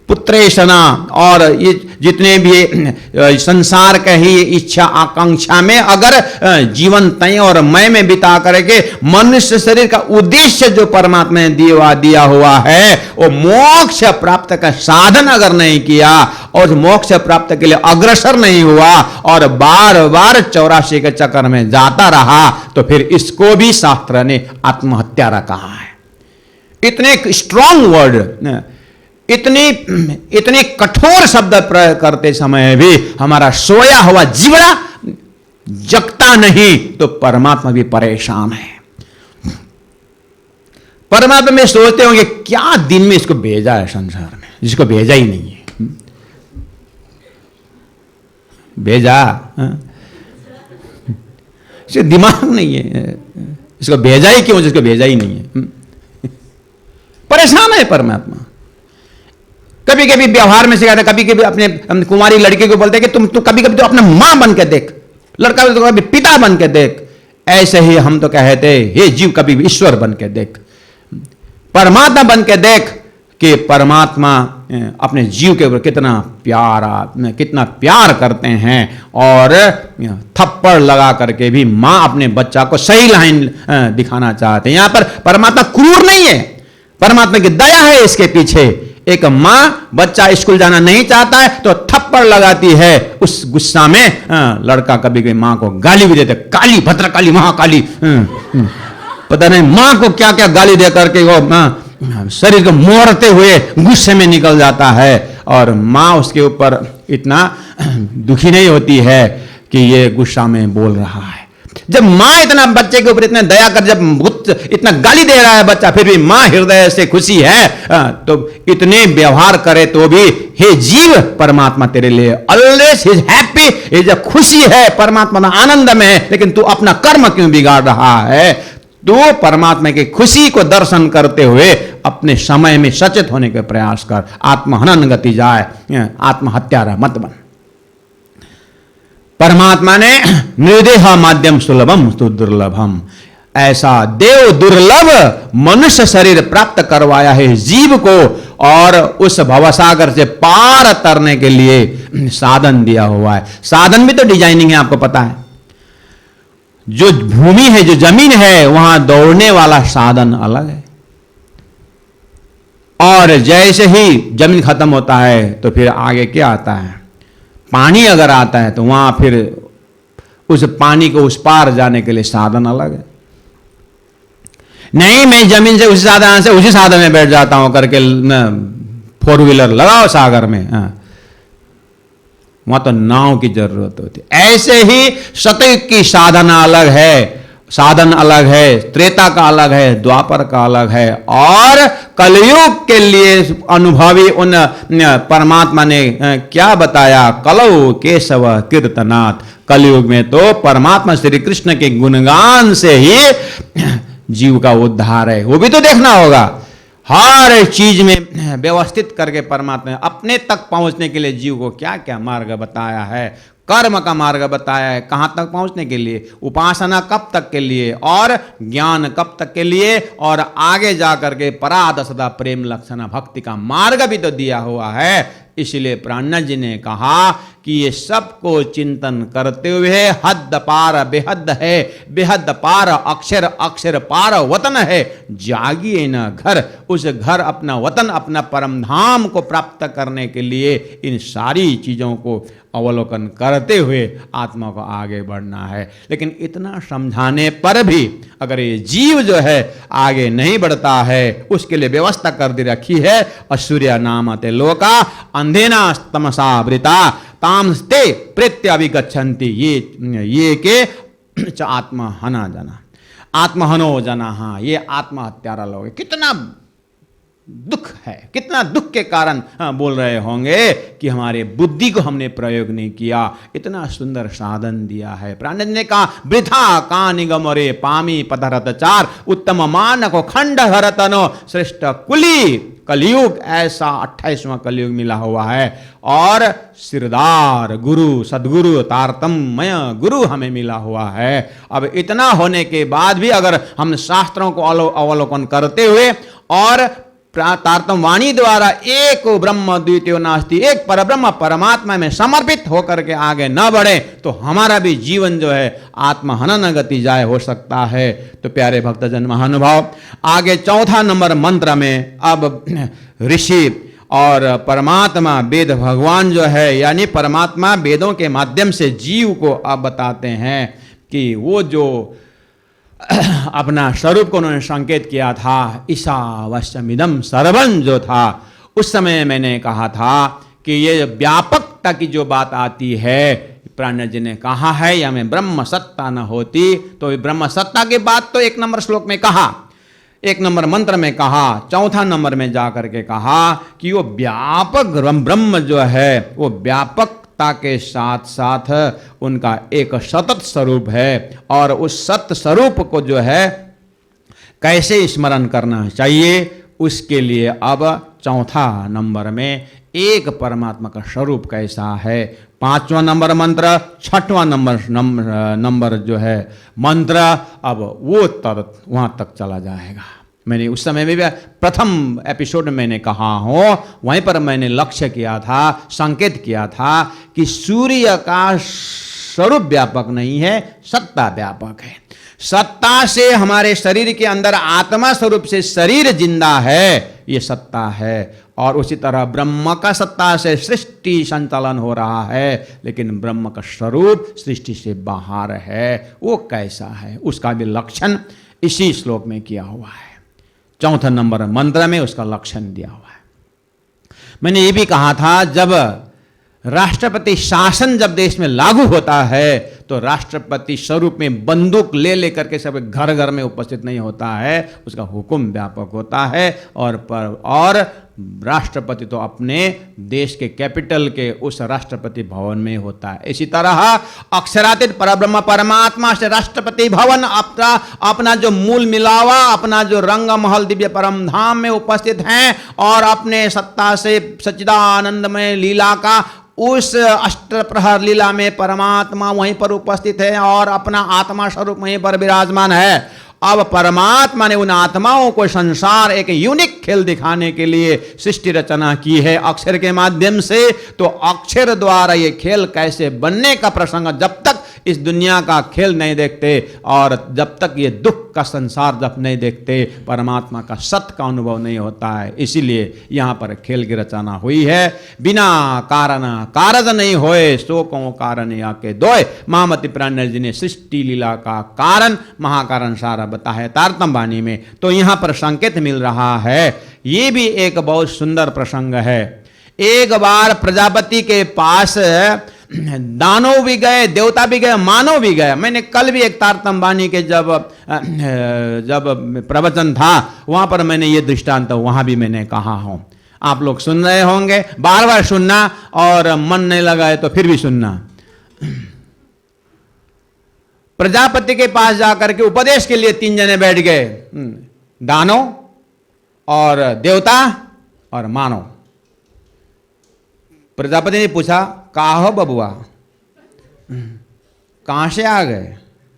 पुत्रेशना और ये जितने भी संसार का ही इच्छा आकांक्षा में अगर जीवन तय और मय में बिता करके मनुष्य शरीर का उद्देश्य जो परमात्मा ने दिया हुआ है, वो मोक्ष प्राप्त का साधन अगर नहीं किया और मोक्ष प्राप्त के लिए अग्रसर नहीं हुआ और बार बार 84 के चक्कर में जाता रहा, तो फिर इसको भी शास्त्र ने आत्महत्यारा कहा है। इतने स्ट्रॉन्ग वर्ड, इतने कठोर शब्द प्रयोग करते समय भी हमारा सोया हुआ जीवड़ा जगता नहीं, तो परमात्मा भी परेशान है। परमात्मा में सोचते होंगे क्या दिन में इसको भेजा है संसार में, जिसको भेजा ही नहीं है। भेजा, इसको दिमाग नहीं है, इसको भेजा ही क्यों जिसको भेजा ही नहीं है। परेशान है परमात्मा। कभी कभी व्यवहार में सिखाते, कभी कभी अपने कुमारी लड़की को बोलते हैं कि तुम कभी कभी तो अपना मां बन के देख, लड़का तो कभी पिता बन के देख। ऐसे ही हम तो कहते हे जीव कभी भी ईश्वर बन के देख, परमात्मा बन के देख कि परमात्मा अपने जीव के ऊपर कितना प्यार करते हैं, और थप्पड़ लगा करके भी मां अपने बच्चा को सही लाइन दिखाना चाहते हैं। यहां पर परमात्मा क्रूर नहीं है, परमात्मा की दया है इसके पीछे। एक मां बच्चा स्कूल जाना नहीं चाहता है तो थप्पड़ लगाती है, उस गुस्सा में लड़का कभी कभी मां को गाली भी देते, काली भद्रकाली महाकाली, पता नहीं मां को क्या क्या गाली दे करके वो शरीर को मोड़ते हुए गुस्से में निकल जाता है, और मां उसके ऊपर इतना दुखी नहीं होती है कि ये गुस्सा में बोल रहा है। जब मां इतना बच्चे के ऊपर इतना दया कर, जब इतना गाली दे रहा है बच्चा, फिर भी मां हृदय से खुशी है, तो इतने व्यवहार करे तो भी हे जीव परमात्मा तेरे लिए ऑलवेज इज हैप्पी, ये जो खुशी है परमात्मा आनंद में है, लेकिन तू अपना कर्म क्यों बिगाड़ रहा है। तू परमात्मा की खुशी को दर्शन करते हुए अपने समय में सचेत होने के प्रयास कर, आत्महनन गति जाए, आत्महत्यारा मत बन। परमात्मा ने निर्देह माध्यम सुलभम दुर्लभम, ऐसा देव दुर्लभ मनुष्य शरीर प्राप्त करवाया है जीव को, और उस भवसागर से पार तरने के लिए साधन दिया हुआ है। साधन भी तो डिजाइनिंग है, आपको पता है। जो भूमि है, जो जमीन है, वहां दौड़ने वाला साधन अलग है, और जैसे ही जमीन खत्म होता है तो फिर आगे क्या आता है, पानी अगर आता है तो वहां फिर उस पानी को उस पार जाने के लिए साधन अलग है। नहीं मैं जमीन से उसी साधन में बैठ जाता हूं करके 4 व्हीलर लगाओ सागर में, वहां तो नाव की जरूरत होती है। ऐसे ही सतयुग की साधना अलग है, साधन अलग है, त्रेता का अलग है, द्वापर का अलग है, और कलयुग के लिए अनुभवी उन परमात्मा ने क्या बताया, कलौ केशव कीर्तनात्। कलयुग में तो परमात्मा श्री कृष्ण के गुणगान से ही जीव का उद्धार है। वो भी तो देखना होगा, हर चीज में व्यवस्थित करके परमात्मा ने अपने तक पहुंचने के लिए जीव को क्या क्या मार्ग बताया है, कर्म का मार्ग बताया है, कहां तक पहुंचने के लिए, उपासना कब तक के लिए, और ज्ञान कब तक के लिए, और आगे जाकर के पराध सदा प्रेम लक्षण भक्ति का मार्ग भी तो दिया हुआ है। इसलिए प्राणनाथ जी ने कहा कि ये सबको चिंतन करते हुए हद पार बेहद है, बेहद पार अक्षर, अक्षर पार वतन है, जागिए न घर। उस घर अपना वतन, अपना परम धाम को प्राप्त करने के लिए इन सारी चीजों को अवलोकन करते हुए आत्मा को आगे बढ़ना है। लेकिन इतना समझाने पर भी अगर ये जीव जो है आगे नहीं बढ़ता है, उसके लिए व्यवस्था कर दी रखी है, असूर्य नामते लोका अंधेना तमसा वृता तामस्ते प्रेत्याभिगच्छन्ति। ये के आत्महना जना, आत्महनो जना, हाँ ये आत्महत्यारा लोग। कितना दुख है, कितना दुख के कारण बोल रहे होंगे कि हमारे बुद्धि को हमने प्रयोग नहीं किया। इतना सुंदर साधन दिया है। प्राणनाथ ने कहा वृथा का निगम रे पामी पदरत चार, उत्तम मान को खंड हरतनो श्रेष्ठ कुली। कलयुग ऐसा 28वां कलयुग मिला हुआ है, और सिरदार गुरु, सदगुरु, तारतम्य गुरु हमें मिला हुआ है। अब इतना होने के बाद भी अगर हम शास्त्रों को अवलोकन करते हुए और तारतम वाणी द्वारा एक ब्रह्म द्वितीयो नास्ति, एक परब्रह्म परमात्मा में समर्पित होकर के आगे न बढ़े तो हमारा भी जीवन जो है आत्महनन गति जाए हो सकता है। तो प्यारे भक्तजन महानुभाव, आगे चौथा नंबर मंत्र में अब ऋषि और परमात्मा वेद भगवान जो है, यानी परमात्मा वेदों के माध्यम से जीव को अब बताते हैं कि वो जो अपना स्वरूप को उन्होंने संकेत किया था, ईशावास्यमिदं सर्वं जो था, उस समय मैंने कहा था कि ये व्यापकता की जो बात आती है, प्राणनाथ जी ने कहा है या में ब्रह्म सत्ता न होती, तो ब्रह्म सत्ता की बात तो 1 नंबर श्लोक में कहा, 1 नंबर मंत्र में कहा, चौथा नंबर में जाकर के कहा कि वो व्यापक ब्रह्म जो है वो व्यापक के साथ साथ उनका एक सतत स्वरूप है, और उस सत्य स्वरूप को जो है कैसे स्मरण करना चाहिए, उसके लिए अब चौथा नंबर में एक परमात्मा का स्वरूप कैसा है। 5वां नंबर मंत्र, 6वां नंबर जो है मंत्र, अब वो वहां तक चला जाएगा। मैंने उस समय में भी प्रथम एपिसोड में मैंने कहा हूँ, वहीं पर मैंने लक्ष्य किया था, संकेत किया था कि सूर्य का स्वरूप व्यापक नहीं है, सत्ता व्यापक है। सत्ता से हमारे शरीर के अंदर आत्मा स्वरूप से शरीर जिंदा है, ये सत्ता है। और उसी तरह ब्रह्म का सत्ता से सृष्टि संचालन हो रहा है, लेकिन ब्रह्म का स्वरूप सृष्टि से बाहर है। वो कैसा है, उसका भी लक्षण इसी श्लोक में किया हुआ है। चौथा नंबर मंत्र में उसका लक्षण दिया हुआ है। मैंने ये भी कहा था, जब राष्ट्रपति शासन जब देश में लागू होता है तो राष्ट्रपति स्वरूप में बंदूक ले लेकर के सब घर घर में उपस्थित नहीं होता है, उसका हुक्म व्यापक होता है। और राष्ट्रपति तो अपने देश के कैपिटल के उस राष्ट्रपति भवन में होता है। इसी तरह अक्षरातीत परब्रह्म परमात्मा से राष्ट्रपति भवन अपना जो मूल मिलावा, अपना जो रंग महल दिव्य परम धाम में उपस्थित हैं, और अपने सत्ता से सच्चिदानंदमय लीला का उस अष्टप्रहर लीला में परमात्मा वहीं पर उपस्थित है, और अपना आत्मा स्वरूप वहीं पर विराजमान है। अब परमात्मा ने उन आत्माओं को संसार एक यूनिक खेल दिखाने के लिए सृष्टि रचना की है अक्षर के माध्यम से। तो अक्षर द्वारा ये खेल कैसे बनने का प्रसंग जब तक इस दुनिया का खेल नहीं देखते, और जब तक ये दुख का संसार जब नहीं देखते, परमात्मा का सत्य का अनुभव नहीं होता है। इसीलिए यहाँ पर खेल की रचना हुई है। बिना कारण कारज नहीं होए, सो को कारण या के दोय। महामति प्राणनाथ जी ने सृष्टि लीला का कारण महाकारण सारा बताया है तारतम वाणी में। तो यहाँ पर संकेत मिल रहा है। ये भी एक बहुत सुंदर प्रसंग है। एक बार प्रजापति के पास दानव भी गए, देवता भी गए, मानव भी गए। मैंने कल भी एक तारतम्य वाणी के जब प्रवचन था वहां पर मैंने ये दृष्टांत वहां भी मैंने कहा हूं, आप लोग सुन रहे होंगे, बार बार सुनना, और मन नहीं लगा तो फिर भी सुनना। प्रजापति के पास जाकर के उपदेश के लिए 3 जने बैठ गए, दानव और देवता और मानव। प्रजापति ने पूछा, कहा हो बबुआ, कहां से आ गए?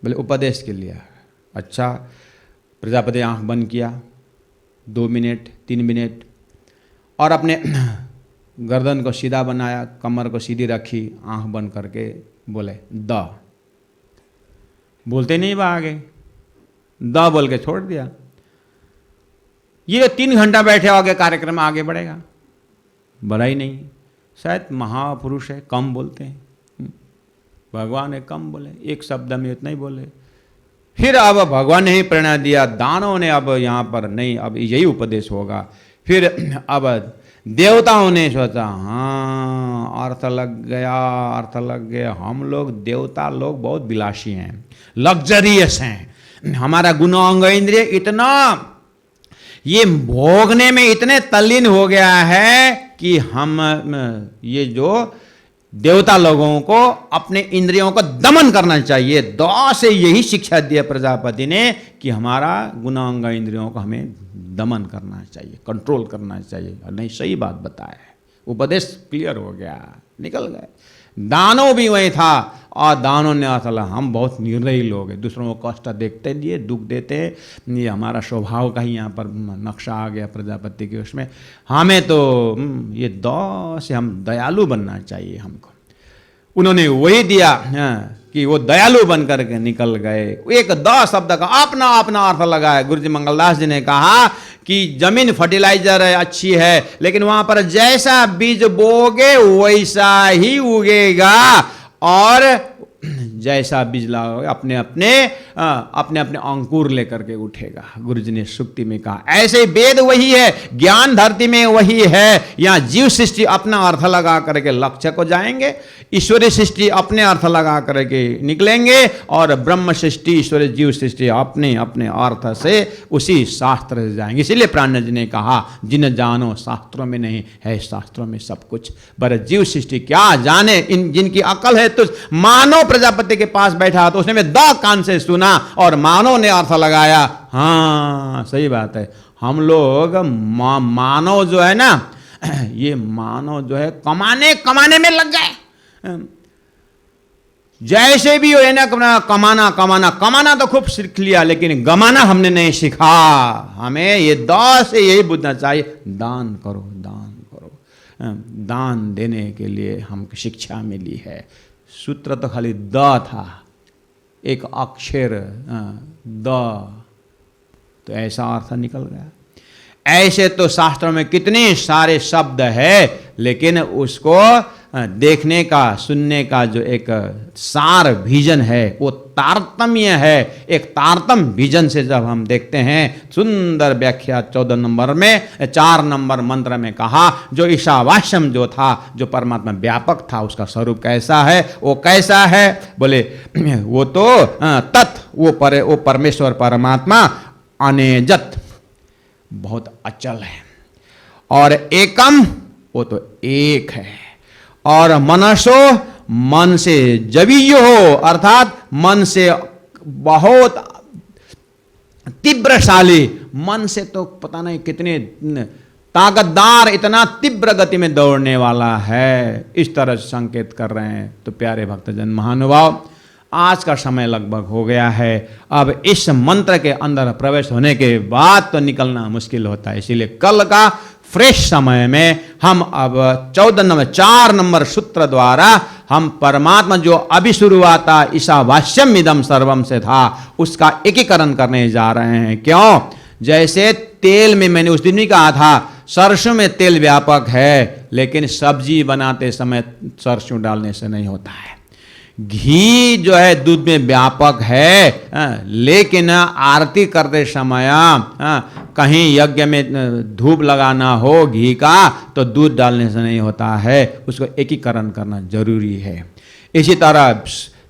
बोले उपदेश के लिए। अच्छा। प्रजापति आंख बंद किया 2 मिनट 3 मिनट, और अपने गर्दन को सीधा बनाया, कमर को सीधी रखी, आंख बंद करके बोले द। बोलते नहीं, वह आगे द बोल के छोड़ दिया। ये 3 घंटा बैठे होगे, कार्यक्रम आगे बढ़ेगा? बढ़ा ही नहीं। शायद महापुरुष है, कम बोलते हैं। भगवान है, कम बोले, एक शब्द में इतना ही बोले। फिर अब भगवान ने ही प्रेरणा दिया, दानों ने अब यहाँ पर नहीं, अब यही उपदेश होगा। फिर अब देवताओं ने सोचा, हाँ अर्थ लग गया, अर्थ लग गया। हम लोग देवता लोग बहुत विलासी हैं, लग्जरियस हैं। हमारा गुणांग इंद्रिय इतना ये भोगने में इतने तल्लीन हो गया है कि हम ये जो देवता लोगों को अपने इंद्रियों को दमन करना चाहिए। दौ से यही शिक्षा दिया प्रजापति ने कि हमारा गुणांग इंद्रियों को हमें दमन करना चाहिए, कंट्रोल करना चाहिए। और नहीं, सही बात बताया है, उपदेश क्लियर हो गया, निकल गए। दानव भी वही था, और दानों ने असल हम बहुत निर्दयी लोग हैं, दूसरों को कष्ट देखते दिए, दुख देते, ये हमारा स्वभाव का ही यहाँ पर नक्शा आ गया प्रजापति के उसमें। हमें तो ये दौ से हम दयालु बनना चाहिए हमको। उन्होंने वही दिया कि वो दयालु बन करके निकल गए। एक द शब्द का अपना अपना अर्थ लगाया। गुरु जी मंगलदास जी ने कहा कि जमीन फर्टिलाइजर है, अच्छी है, लेकिन वहां पर जैसा बीज बोगे वैसा ही उगेगा, और जैसा बीज लगाओगे अपने अपने अंकुर लेकर के उठेगा। गुरु जी ने सुक्ति में कहा। ऐसे ही वेद वही है, ज्ञान धरती में वही है। यहाँ जीव सृष्टि अपना अर्थ लगा करके लक्ष्य को जाएंगे, ईश्वरीय सृष्टि अपने अर्थ लगा करके निकलेंगे, और ब्रह्म सृष्टि ईश्वरीय जीव सृष्टि अपने अपने अर्थ से उसी शास्त्र से जाएंगे। इसीलिए प्राण जी ने कहा, जिन जानो शास्त्रों में नहीं है, शास्त्रों में सब कुछ। पर जीव सृष्टि क्या जाने, इन जिनकी अकल है तुझ। मानव प्रजापति के पास बैठा तो उसने द कान से सुना और मानव ने अर्थ लगाया। हाँ सही बात है। हम लोग मानव जो है ना, ये मानव जो है कमाने में लग गए। जैसे भी हो है ना, कमाना तो खूब सीख लिया, लेकिन गमाना हमने नहीं सीखा। हमें ये द से यही बुझना चाहिए, दान करो, दान करो। दान देने के लिए हमको शिक्षा मिली है। सूत्र तो खाली द था, एक अक्षर द, तो ऐसा अर्थ निकल गया। ऐसे तो शास्त्रों में कितने सारे शब्द है, लेकिन उसको देखने का, सुनने का जो एक सार विजन है, वो तारतम्य है। एक तारतम्य विजन से जब हम देखते हैं, सुंदर व्याख्या 14 नंबर में 4 नंबर मंत्र में कहा, जो ईशावास्यम जो था, जो परमात्मा व्यापक था, उसका स्वरूप कैसा है, वो कैसा है, बोले वो तो वो परमेश्वर परमात्मा अनेजत, बहुत अचल है, और एकम, वो तो एक है। और मनसो, मन से जवीय हो, अर्थात मन से बहुत तीव्रशाली, मन से तो पता नहीं कितने ताकतदार, इतना तीव्र गति में दौड़ने वाला है। इस तरह से संकेत कर रहे हैं। तो प्यारे भक्तजन महानुभाव, आज का समय लगभग हो गया है। अब इस मंत्र के अंदर प्रवेश होने के बाद तो निकलना मुश्किल होता है। इसीलिए कल का फ्रेश समय में हम अब 4 नंबर सूत्र द्वारा हम परमात्मा जो अभी शुरुआत ईशावास्यम इदम सर्वम से था, उसका एकीकरण करने जा रहे हैं। क्यों? जैसे तेल में, मैंने उस दिन भी कहा था, सरसों में तेल व्यापक है, लेकिन सब्जी बनाते समय सरसों डालने से नहीं होता है। घी जो है दूध में व्यापक है, लेकिन आरती करते समय कहीं यज्ञ में धूप लगाना हो घी का तो दूध डालने से नहीं होता है, उसको एकीकरण करना जरूरी है। इसी तरह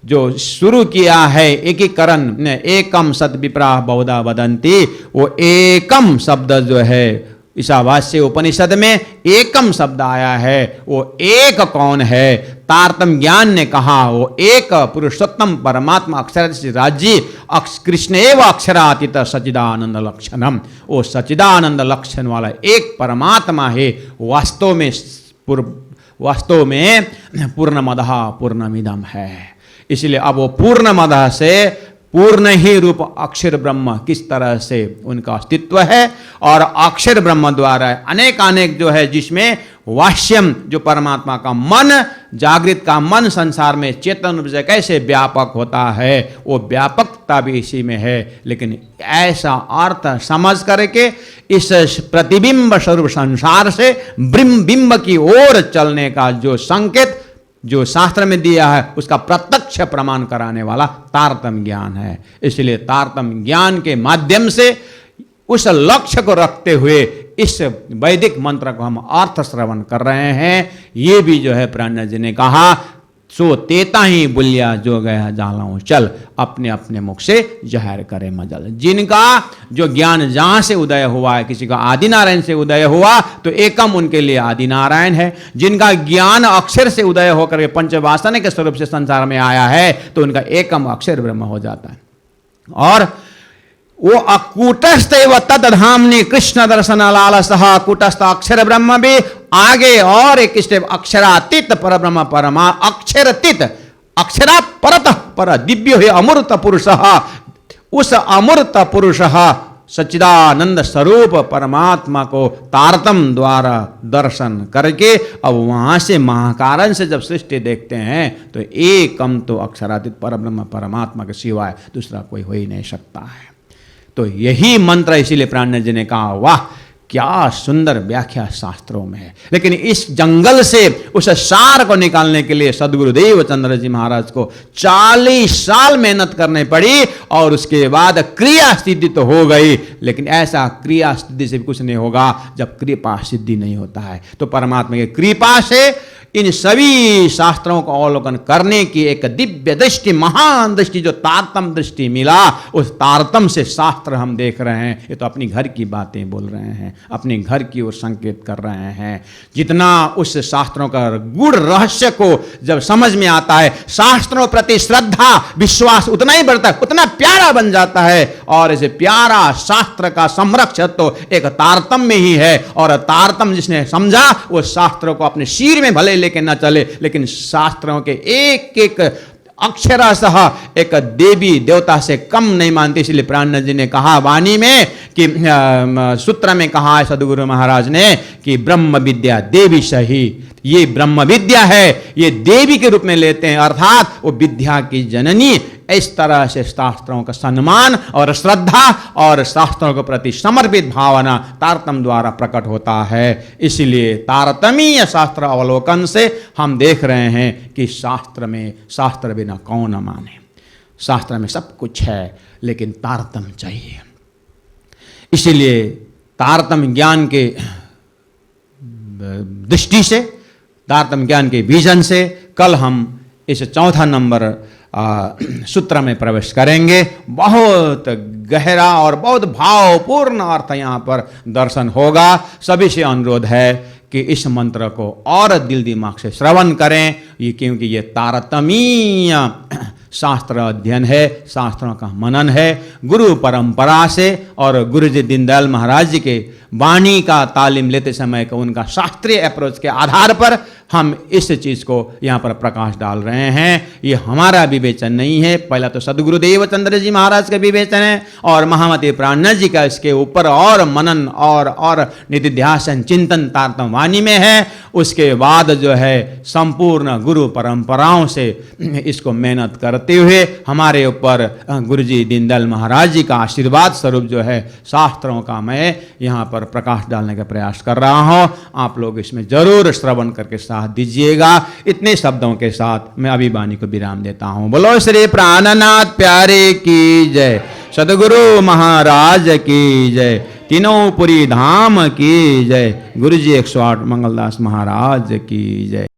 जो शुरू किया है एकीकरण, एकम सद विप्रा बहुधा वदंती, वो एकम शब्द जो है ईशावास्य उपनिषद में एकम शब्द आया है, वो एक कौन है? तारतम्य ज्ञान ने कहा वो एक पुरुषोत्तम परमात्मा अक्षर राज्य कृष्ण एवं अक्षरातीत सच्चिदानंद लक्षणम, वो सच्चिदानंद लक्षण वाला एक परमात्मा है। वास्तव में पूर्णमदः पूर्णमिदम् है। इसलिए अब वो पूर्णमदः से पूर्ण ही रूप अक्षर ब्रह्म किस तरह से उनका अस्तित्व है, और अक्षर ब्रह्म द्वारा अनेक जो है, जिसमें वाष्यम जो परमात्मा का मन, जागृत का मन संसार में चेतन रूप से कैसे व्यापक होता है, वो व्यापकता भी इसी में है। लेकिन ऐसा अर्थ समझ करके इस प्रतिबिंब स्वरूप संसार से बिंब की ओर चलने का जो संकेत जो शास्त्र में दिया है, उसका प्रत्यक्ष प्रमाण कराने वाला तारतम्य ज्ञान है। इसलिए तारतम्य ज्ञान के माध्यम से उस लक्ष्य को रखते हुए इस वैदिक मंत्र को हम अर्थ श्रवण कर रहे हैं। ये भी जो है प्राज्ञ जी ने कहा, सो तेता ही बुलिया जो गया जालाऊं चल, अपने अपने मुख से जहर करे मजल। जिनका जो ज्ञान जहां से उदय हुआ है, किसी का आदि नारायण से उदय हुआ तो एकम उनके लिए आदि नारायण है। जिनका ज्ञान अक्षर से उदय होकर के पंचवासना के स्वरूप से संसार में आया है तो उनका एकम अक्षर ब्रह्म हो जाता है। और वो अकूटस्थ एवं तदधामनि कृष्ण दर्शन लालसः कूटस्थ अक्षर ब्रह्म भी आगे और एक स्टेप अक्षरातीत पर ब्रह्म परमा अक्षरातीत अक्षरात परतः पर दिव्य है अमृत पुरुष, उस अमृत पुरुष सच्चिदानंद स्वरूप परमात्मा को तारतम्य द्वारा दर्शन करके अब वहां से महाकारण से जब सृष्टि देखते हैं तो एकम तो अक्षरातीत पर ब्रह्म परमात्मा के सिवाय दूसरा कोई हो ही नहीं सकता है। तो यही मंत्र इसीलिए प्राज्ञ जी ने कहा, वाह क्या सुंदर व्याख्या शास्त्रों में है। लेकिन इस जंगल से उस सार को निकालने के लिए सदगुरुदेव चंद्र जी महाराज को 40 साल मेहनत करनी पड़ी, और उसके बाद क्रिया सिद्धि तो हो गई। लेकिन ऐसा क्रिया सिद्धि से भी कुछ नहीं होगा जब कृपा सिद्धि नहीं होता है। तो परमात्मा की कृपा से इन सभी शास्त्रों को अवलोकन करने की एक दिव्य दृष्टि, महान दृष्टि, जो तारतम्य दृष्टि मिला, उस तारतम्य से शास्त्र हम देख रहे हैं। ये तो अपनी घर की बातें बोल रहे हैं, अपने घर की ओर संकेत कर रहे हैं। जितना उस शास्त्रों का गूढ़ रहस्य को जब समझ में आता है, शास्त्रों प्रति श्रद्धा विश्वास उतना ही बढ़ता है, उतना प्यारा बन जाता है। और ऐसे प्यारा शास्त्र का संरक्षक तो एक तारतम्य ही है, और तारतम्य जिसने समझा वो शास्त्रों को अपने सिर में भले लेके न चले, लेकिन शास्त्रों के एक एक अक्षरशः एक देवी देवता से कम नहीं मानते। इसलिए प्राज्ञ जी ने कहा वाणी में कि सूत्र में कहा है सदगुरु महाराज ने कि ब्रह्म विद्या देवी सही, ये ब्रह्म विद्या है, ये देवी के रूप में लेते हैं, अर्थात वो विद्या की जननी। इस तरह से शास्त्रों का सम्मान और श्रद्धा और शास्त्रों के प्रति समर्पित भावना तारतम्य द्वारा प्रकट होता है। इसलिए तारतम्य शास्त्र अवलोकन से हम देख रहे हैं कि शास्त्र में शास्त्र बिना कौन माने। शास्त्र में सब कुछ है लेकिन तारतम्य चाहिए। इसीलिए तारतम्य ज्ञान के दृष्टि से, तारतम्य ज्ञान के विजन से कल हम इस चौथा नंबर सूत्र में प्रवेश करेंगे। बहुत गहरा और बहुत भावपूर्ण अर्थ यहाँ पर दर्शन होगा। सभी से अनुरोध है कि इस मंत्र को और दिल दिमाग से श्रवण करें, ये क्योंकि ये तारतम्य शास्त्र अध्ययन है, शास्त्रों का मनन है। गुरु परंपरा से और गुरु जी दीनदयाल महाराज जी के वाणी का तालीम लेते समय का उनका शास्त्रीय अप्रोच के आधार पर हम इस चीज़ को यहाँ पर प्रकाश डाल रहे हैं। ये हमारा विवेचन नहीं है, पहला तो सदगुरुदेव चंद्र जी महाराज का विवेचन है और महामती प्राज्ञ जी का इसके ऊपर और मनन और निधिध्यासन चिंतन तारतम्य वाणी में है। उसके बाद जो है संपूर्ण गुरु परंपराओं से इसको मेहनत करते हुए हमारे ऊपर गुरु जी दीनदयाल महाराज जी का आशीर्वाद स्वरूप जो है शास्त्रों का मैं यहाँ पर प्रकाश डालने का प्रयास कर रहा हूँ। आप लोग इसमें जरूर श्रवण करके साथ दीजिएगा। इतने शब्दों के साथ मैं अभी वाणी को विराम देता हूँ। बोलो श्री प्राणनाथ प्यारे की जय, सदगुरु महाराज की जय, तीनों पुरी धाम की जय, गुरु जी 108 मंगलदास महाराज की जय।